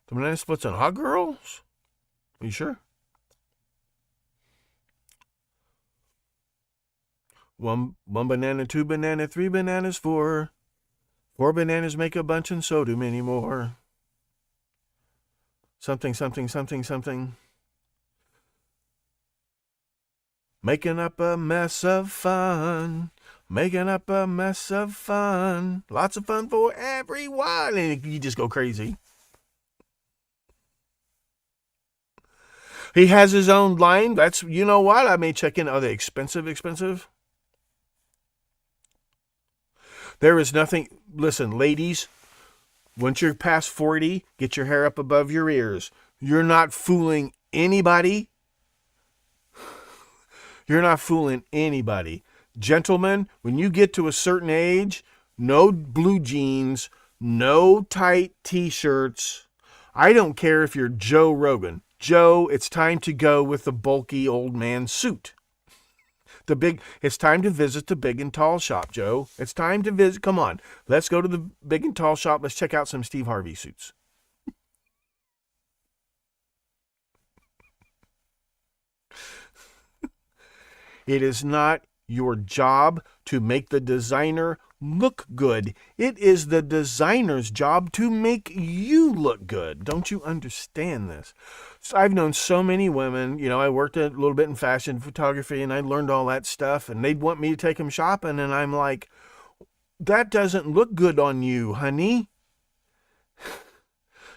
The Banana Splits on Hot Girls? Are you sure? One banana, two banana, three bananas, four. 4 bananas make a bunch, and so do many more. Something, something, something, something. Making up a mess of fun. Making up a mess of fun. Lots of fun for everyone. And you just go crazy. He has his own line. That's, you know what? I may check in. Are they expensive? There is nothing. Listen, ladies, once you're past 40, get your hair up above your ears. You're not fooling anybody. You're not fooling anybody. Gentlemen, when you get to a certain age, no blue jeans, no tight t-shirts. I don't care if you're Joe Rogan. Joe, it's time to go with the bulky old man suit. It's time to visit the Big and Tall shop, Joe. It's time to visit. Come on. Let's go to the Big and Tall shop. Let's check out some Steve Harvey suits. It is not your job to make the designer look good. It is the designer's job to make you look good. Don't you understand this? So I've known so many women, I worked a little bit in fashion photography and I learned all that stuff, and they'd want me to take them shopping, and I'm like, that doesn't look good on you, honey.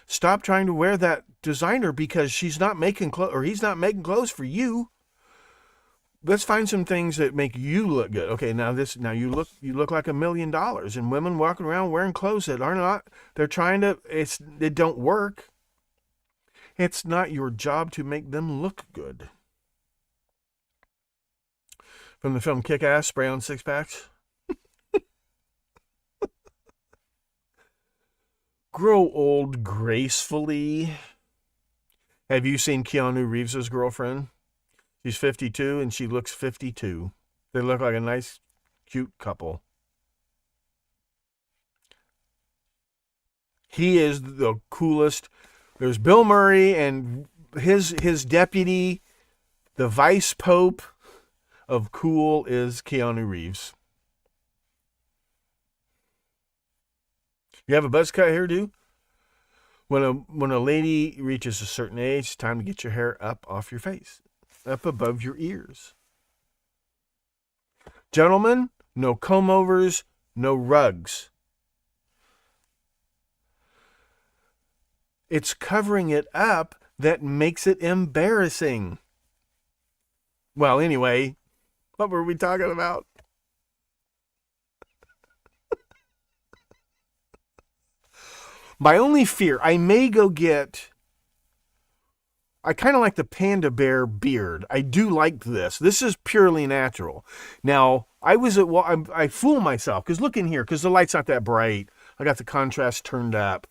Stop trying to wear that designer because she's not making clothes, or he's not making clothes for you. Let's find some things that make you look good. Okay, now you look like $1 million, and women walking around wearing clothes that are not. They're trying to. It don't work. It's not your job to make them look good. From the film Kick-Ass, Spray on Six Packs. Grow old gracefully. Have you seen Keanu Reeves' girlfriend? She's 52 and she looks 52. They look like a nice, cute couple. He is the coolest. There's Bill Murray and his deputy, the vice pope of cool, is Keanu Reeves. You have a buzz cut hairdo? When a lady reaches a certain age, it's time to get your hair up off your face, up above your ears. Gentlemen, no comb overs, no rugs. It's covering it up that makes it embarrassing. Well, anyway, what were we talking about? My only fear, I may go get... I kind of like the panda bear beard. I do like this. This is purely natural. Now, I fool myself, because look in here, because the light's not that bright. I got the contrast turned up.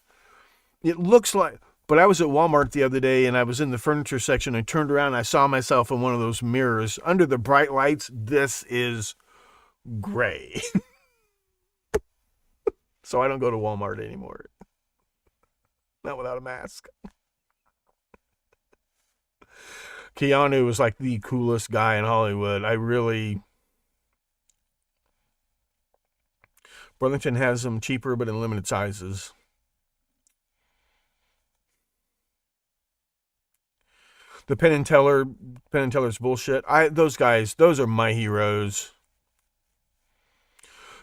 It looks like... But I was at Walmart the other day, and I was in the furniture section. I turned around, and I saw myself in one of those mirrors. Under the bright lights, this is gray. So I don't go to Walmart anymore. Not without a mask. Keanu was like the coolest guy in Hollywood. Burlington has them cheaper, but in limited sizes. The Penn and Teller's bullshit. Those guys, those are my heroes.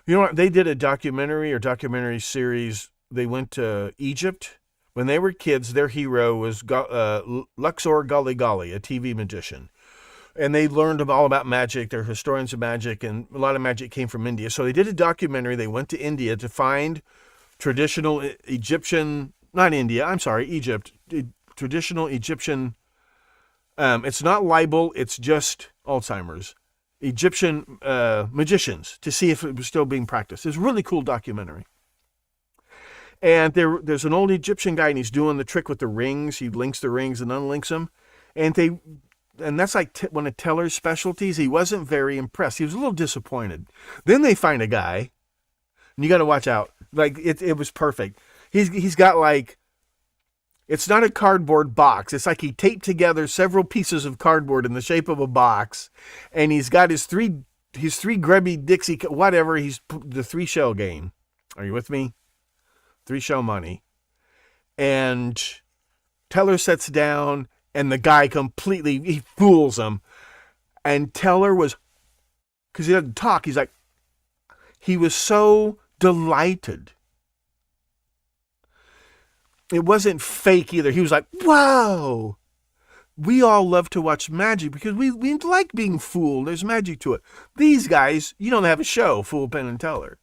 You know what? They did a documentary series. They went to Egypt. When they were kids, their hero was Luxor Gali Gali, a TV magician. And they learned all about magic. They're historians of magic, and a lot of magic came from India. So they did a documentary. They went to India to find traditional Egyptian, not India, I'm sorry, Egypt, traditional Egyptian, it's not libel, it's just Alzheimer's, Egyptian magicians, to see if it was still being practiced. It's a really cool documentary. And there's an old Egyptian guy, and he's doing the trick with the rings. He links the rings and unlinks them. And that's like one of Teller's specialties. He wasn't very impressed. He was a little disappointed. Then they find a guy, and you got to watch out. Like, it was perfect. He's got like, it's not a cardboard box. It's like he taped together several pieces of cardboard in the shape of a box. And he's got his three grubby Dixie, whatever. He's the 3-shell game. Are you with me? 3-shell money. And Teller sits down, and the guy he fools him. And Teller was, because he doesn't talk, he was so delighted. It wasn't fake either. He was like, wow. We all love to watch magic because we like being fooled. There's magic to it. These guys, you don't have a show, Fool, Penn and Teller.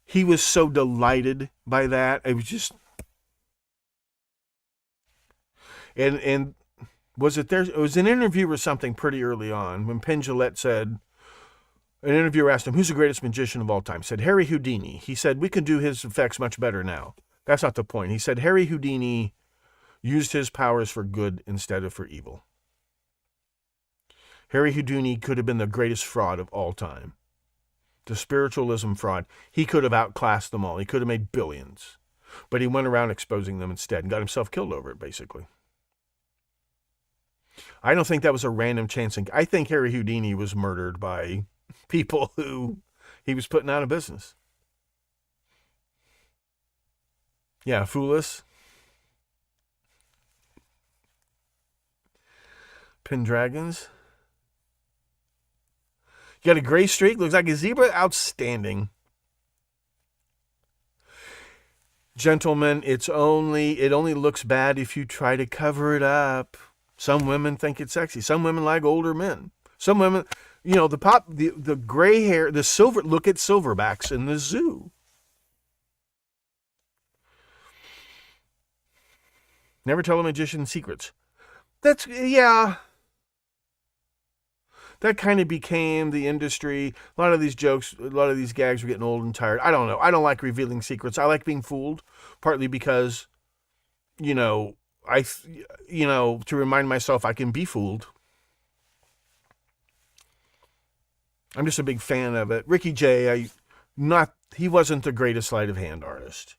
He was so delighted by that. It was just... And was it there? It was an interview or something pretty early on when Penn Jillette said, an interviewer asked him, who's the greatest magician of all time? He said, Harry Houdini. He said, we can do his effects much better now. That's not the point. He said, Harry Houdini used his powers for good instead of for evil. Harry Houdini could have been the greatest fraud of all time. The spiritualism fraud. He could have outclassed them all. He could have made billions. But he went around exposing them instead and got himself killed over it, basically. I don't think that was a random chance. I think Harry Houdini was murdered by people who he was putting out of business. Yeah, foolish. Pendragons. You got a gray streak, looks like a zebra. Outstanding. Gentlemen, it only looks bad if you try to cover it up. Some women think it's sexy. Some women like older men. Some women, the gray hair, the silver, look at silverbacks in the zoo. Never tell a magician secrets. Yeah. That kind of became the industry. A lot of these jokes, a lot of these gags were getting old and tired. I don't know. I don't like revealing secrets. I like being fooled, partly because, to remind myself I can be fooled. I'm just a big fan of it. Ricky Jay, he wasn't the greatest sleight of hand artist,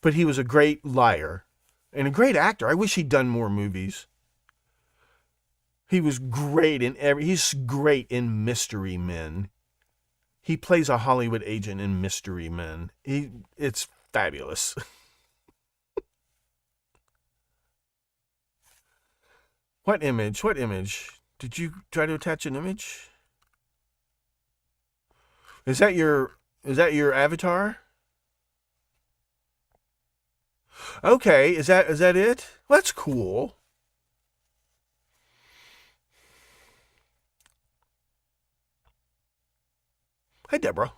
but he was a great liar and a great actor. I wish he'd done more movies. He was great he's great in Mystery Men. He plays a Hollywood agent in Mystery Men. It's fabulous. What image? Did you try to attach an image? Is that your avatar? Okay, is that it? Well, that's cool. Hi, Deborah.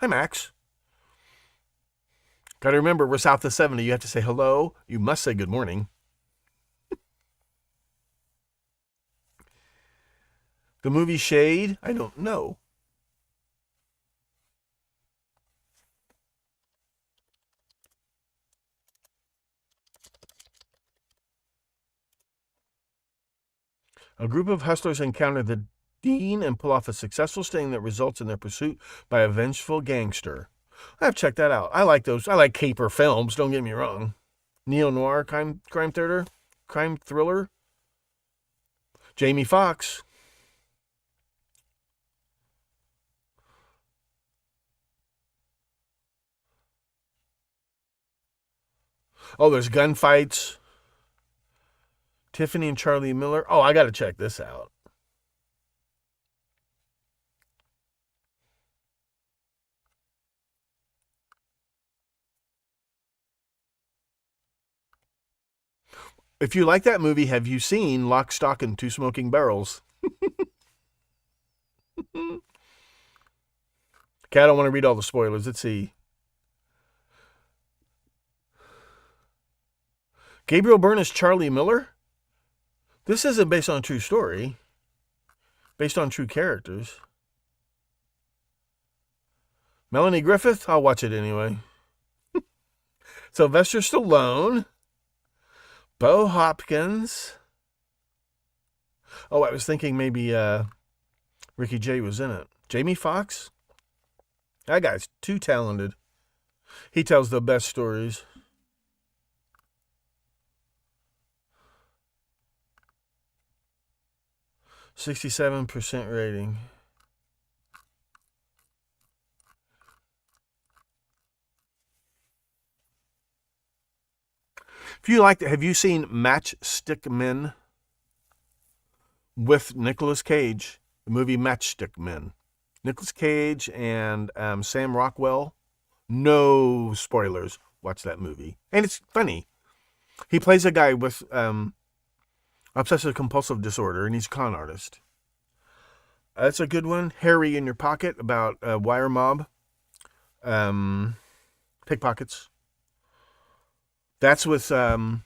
Hi, Max. Got to remember, we're south of 70. You have to say hello. You must say good morning. The movie Shade? I don't know. A group of hustlers encounter the dean and pull off a successful sting that results in their pursuit by a vengeful gangster. I've checked that out. I like those. I like caper films, don't get me wrong. Neo-noir crime thriller. Jamie Foxx. Oh, there's gunfights. Tiffany and Charlie Miller. Oh, I got to check this out. If you like that movie, have you seen Lock, Stock, and Two Smoking Barrels? Okay, I don't want to read all the spoilers. Let's see. Gabriel Byrne is Charlie Miller? This isn't based on a true story. Based on true characters. Melanie Griffith? I'll watch it anyway. Sylvester Stallone. Bo Hopkins. Oh, I was thinking maybe Ricky Jay was in it. Jamie Foxx? That guy's too talented. He tells the best stories. %67 rating. If you like that, have you seen Matchstick Men with Nicolas Cage? The movie Matchstick Men. Nicolas Cage and Sam Rockwell. No spoilers. Watch that movie. And it's funny. He plays a guy with obsessive compulsive disorder, and he's a con artist. That's a good one. Harry in Your Pocket, about wire mob. Pickpockets. That's with, what's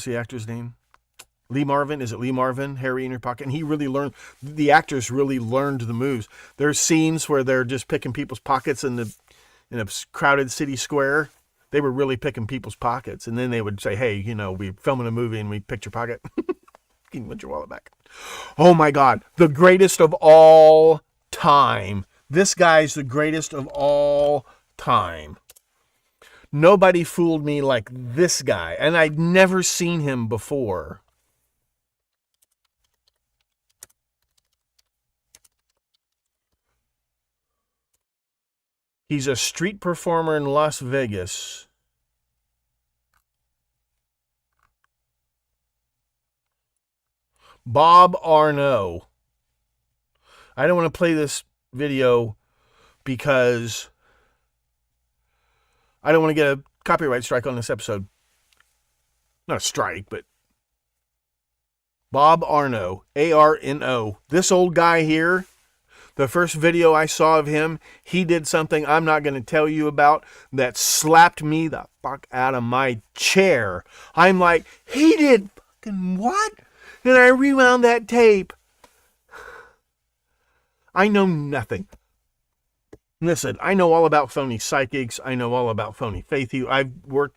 the actor's name? Lee Marvin. Is it Lee Marvin? Harry in Your Pocket. And he really learned, the actors really learned the moves. There's scenes where they're just picking people's pockets in a crowded city square. They were really picking people's pockets. And then they would say, hey, we're filming a movie and we picked your pocket. Can you put your wallet back? Oh my God. The greatest of all time. This guy's the greatest of all time. Nobody fooled me like this guy. And I'd never seen him before. He's a street performer in Las Vegas. Bob Arno. I don't want to play this video because I don't want to get a copyright strike on this episode. Not a strike, but Bob Arno. A-R-N-O. This old guy here, the first video I saw of him, he did something I'm not going to tell you about that slapped me the fuck out of my chair. I'm like, he did fucking what? And I rewound that tape. I know nothing. Listen, I know all about phony psychics. I know all about phony faith healers. I've worked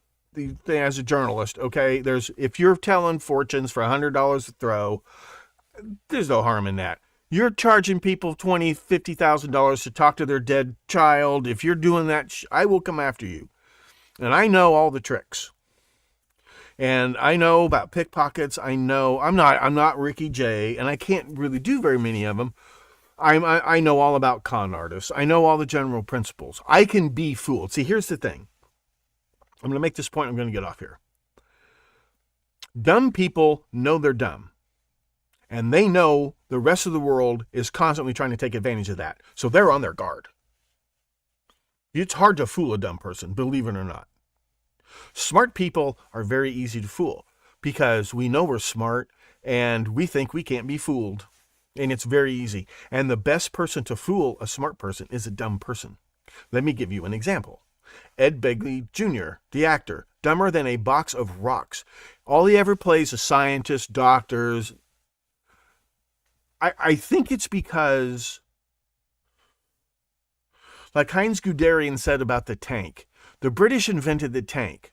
as a journalist, okay? If you're telling fortunes for $100 a throw, there's no harm in that. You're charging people $20,000, $50,000 to talk to their dead child. If you're doing that, I will come after you. And I know all the tricks. And I know about pickpockets. I know I'm not Ricky Jay, and I can't really do very many of them. I know all about con artists. I know all the general principles. I can be fooled. See, here's the thing. I'm going to make this point. I'm going to get off here. Dumb people know they're dumb. And they know the rest of the world is constantly trying to take advantage of that. So they're on their guard. It's hard to fool a dumb person, believe it or not. Smart people are very easy to fool because we know we're smart and we think we can't be fooled. And it's very easy. And the best person to fool a smart person is a dumb person. Let me give you an example. Ed Begley Jr., the actor, dumber than a box of rocks. All he ever plays is scientists, doctors. I think it's because, like Heinz Guderian said about the tank, the British invented the tank.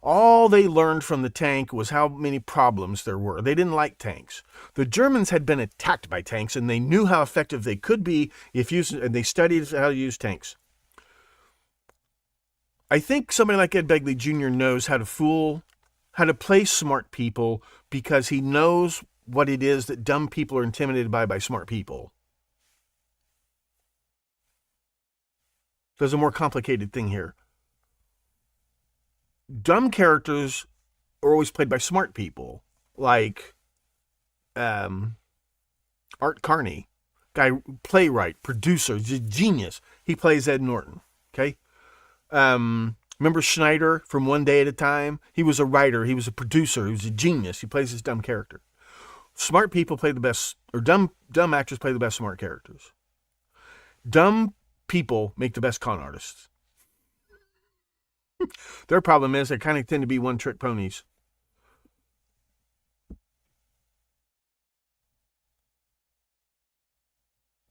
All they learned from the tank was how many problems there were. They didn't like tanks. The Germans had been attacked by tanks, and they knew how effective they could be and they studied how to use tanks. I think somebody like Ed Begley Jr. knows how to play smart people because he knows what it is that dumb people are intimidated by smart people. There's a more complicated thing here. Dumb characters are always played by smart people, like Art Carney, guy, playwright, producer, genius. He plays Ed Norton. Okay, remember Schneider from One Day at a Time? He was a writer. He was a producer. He was a genius. He plays this dumb character. Smart people play the best, or dumb actors play the best smart characters. Dumb people make the best con artists. Their problem is they kind of tend to be one-trick ponies.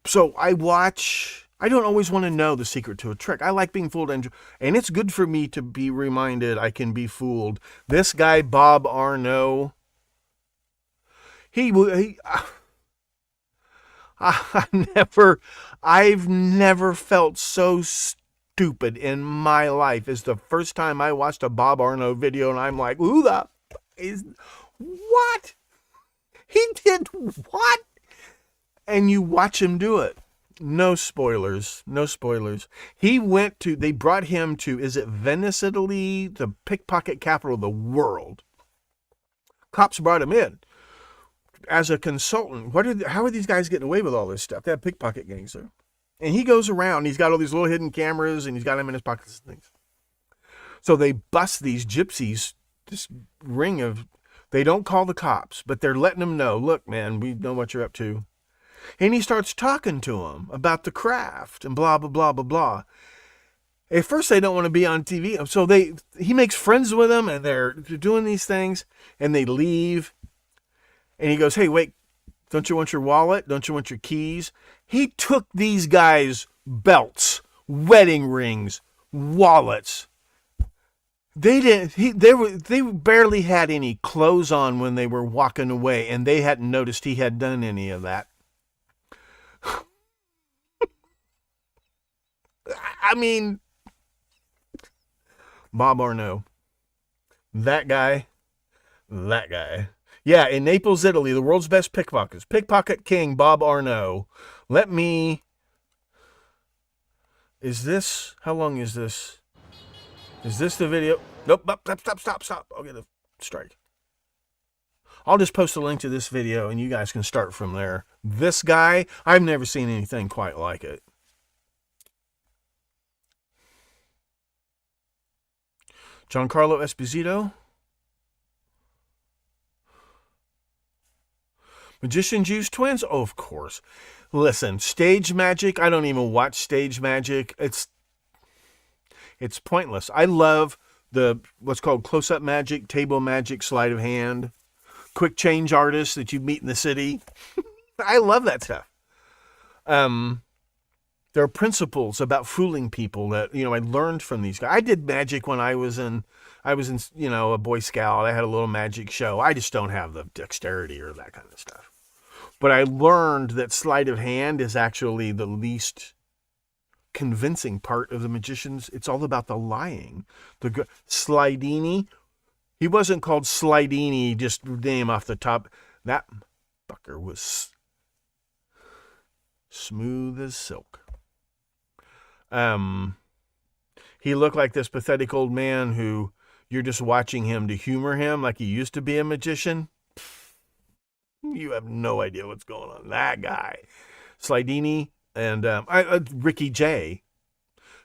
So I don't always want to know the secret to a trick. I like being fooled, and it's good for me to be reminded I can be fooled. This guy, Bob Arno, I've never felt so stupid in my life as the first time I watched a Bob Arno video, and I'm like, who the is what? He did what? And you watch him do it. No spoilers. No spoilers. They brought him to, is it Venice, Italy? The pickpocket capital of the world. Cops brought him in as a consultant. How are these guys getting away with all this stuff? They have pickpocket gangs there. And he goes around, he's got all these little hidden cameras, and he's got them in his pockets and things. So they bust these gypsies, this ring of, they don't call the cops, but they're letting them know, look, man, we know what you're up to. And he starts talking to them about the craft and blah, blah, blah, blah, blah. At first, they don't want to be on TV. So he makes friends with them, and they're doing these things, and they leave. And he goes, hey, wait, don't you want your wallet? Don't you want your keys? He took these guys' belts, wedding rings, wallets. They barely had any clothes on when they were walking away, and they hadn't noticed he had done any of that. I mean, Bob Arno, that guy. Yeah, in Naples, Italy, the world's best pickpockets. Pickpocket king, Bob Arno. How long is this? Is this the video? Nope, stop. I'll get a strike. I'll just post a link to this video, and you guys can start from there. This guy, I've never seen anything quite like it. Giancarlo Esposito. Magicians use twins? Oh, of course. Listen, stage magic, I don't even watch stage magic. It's pointless. I love what's called close-up magic, table magic, sleight of hand, quick change artists that you meet in the city. I love that stuff. There are principles about fooling people that, I learned from these guys. I did magic when I was in, a Boy Scout. I had a little magic show. I just don't have the dexterity or that kind of stuff. But I learned that sleight of hand is actually the least convincing part of the magicians. It's all about the lying. Slidini, he wasn't called Slidini, just name off the top. That fucker was smooth as silk. He looked like this pathetic old man who you're just watching him to humor him like he used to be a magician. You have no idea what's going on. That guy. Slidini and Ricky Jay.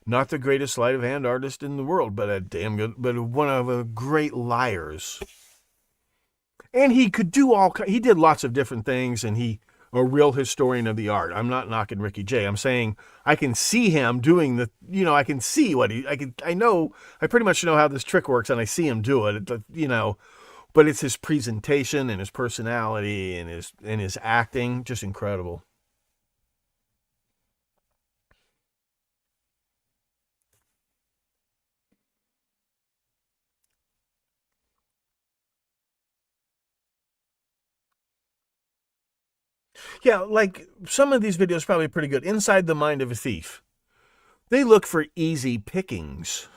Not the greatest sleight of hand artist in the world, but but one of the great liars. And he could do he did lots of different things, and he a real historian of the art. I'm not knocking Ricky Jay. I'm saying I can see him doing the, I can see what I pretty much know how this trick works, and I see him do it, but it's his presentation and his personality and his acting, just incredible. Yeah, like some of these videos are probably pretty good. Inside the Mind of a Thief. They look for easy pickings.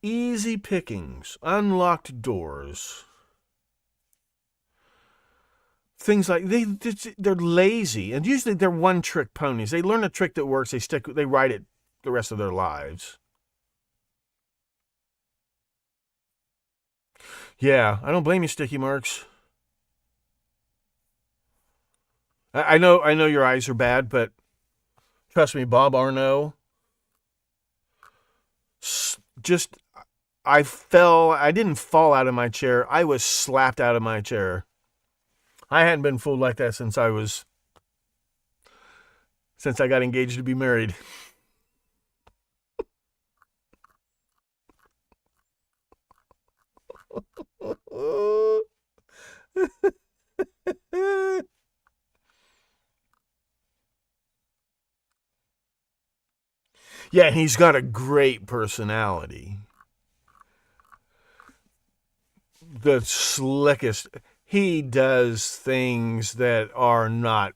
Easy pickings. Unlocked doors. Things like they're lazy, and usually they're one-trick ponies. They learn a trick that works, they ride it the rest of their lives. Yeah, I don't blame you, Sticky Marks. I know your eyes are bad, but trust me, Bob Arno. I didn't fall out of my chair. I was slapped out of my chair. I hadn't been fooled like that since I got engaged to be married. Yeah, he's got a great personality. The slickest. He does things that are not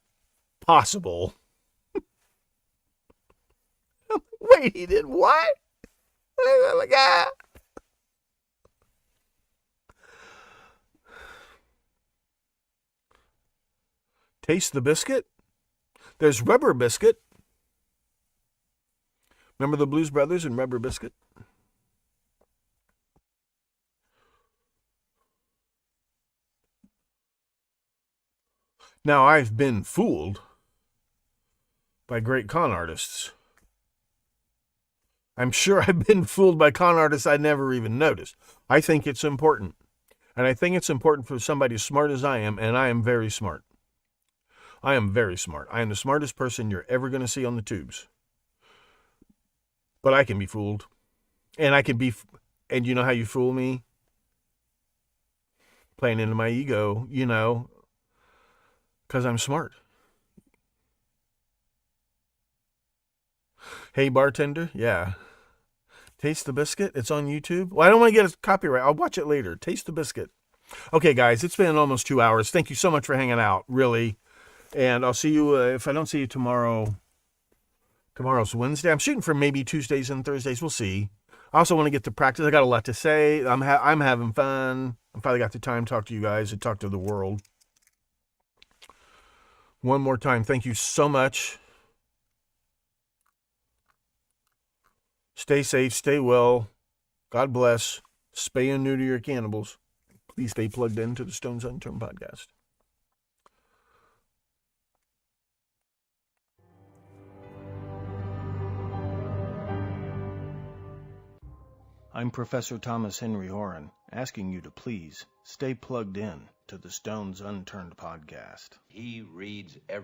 possible. Wait, he did what? Taste the Biscuit? There's Rubber Biscuit. Remember the Blues Brothers and Rubber Biscuit? Now, I've been fooled by great con artists. I'm sure I've been fooled by con artists I never even noticed. I think it's important. And I think it's important for somebody as smart as I am, and I am very smart. I am very smart. I am the smartest person you're ever going to see on the tubes. But I can be fooled. And and you know how you fool me? Playing into my ego, because I'm smart. Hey, bartender, yeah. Taste the Biscuit. It's on YouTube. Well, I don't want to get a copyright. I'll watch it later. Taste the Biscuit. Okay, guys, it's been almost 2 hours. Thank you so much for hanging out, really. And I'll see you, if I don't see you tomorrow. Tomorrow's Wednesday. I'm shooting for maybe Tuesdays and Thursdays. We'll see. I also want to get to practice. I got a lot to say. I'm having fun. I finally got the time to talk to you guys and talk to the world. One more time, thank you so much. Stay safe, stay well. God bless. Spay and neuter your cannibals. Please stay plugged into the Stones Unturned podcast. I'm Professor Thomas Henry Horan, asking you to please stay plugged in to the Stones Unturned podcast. He reads every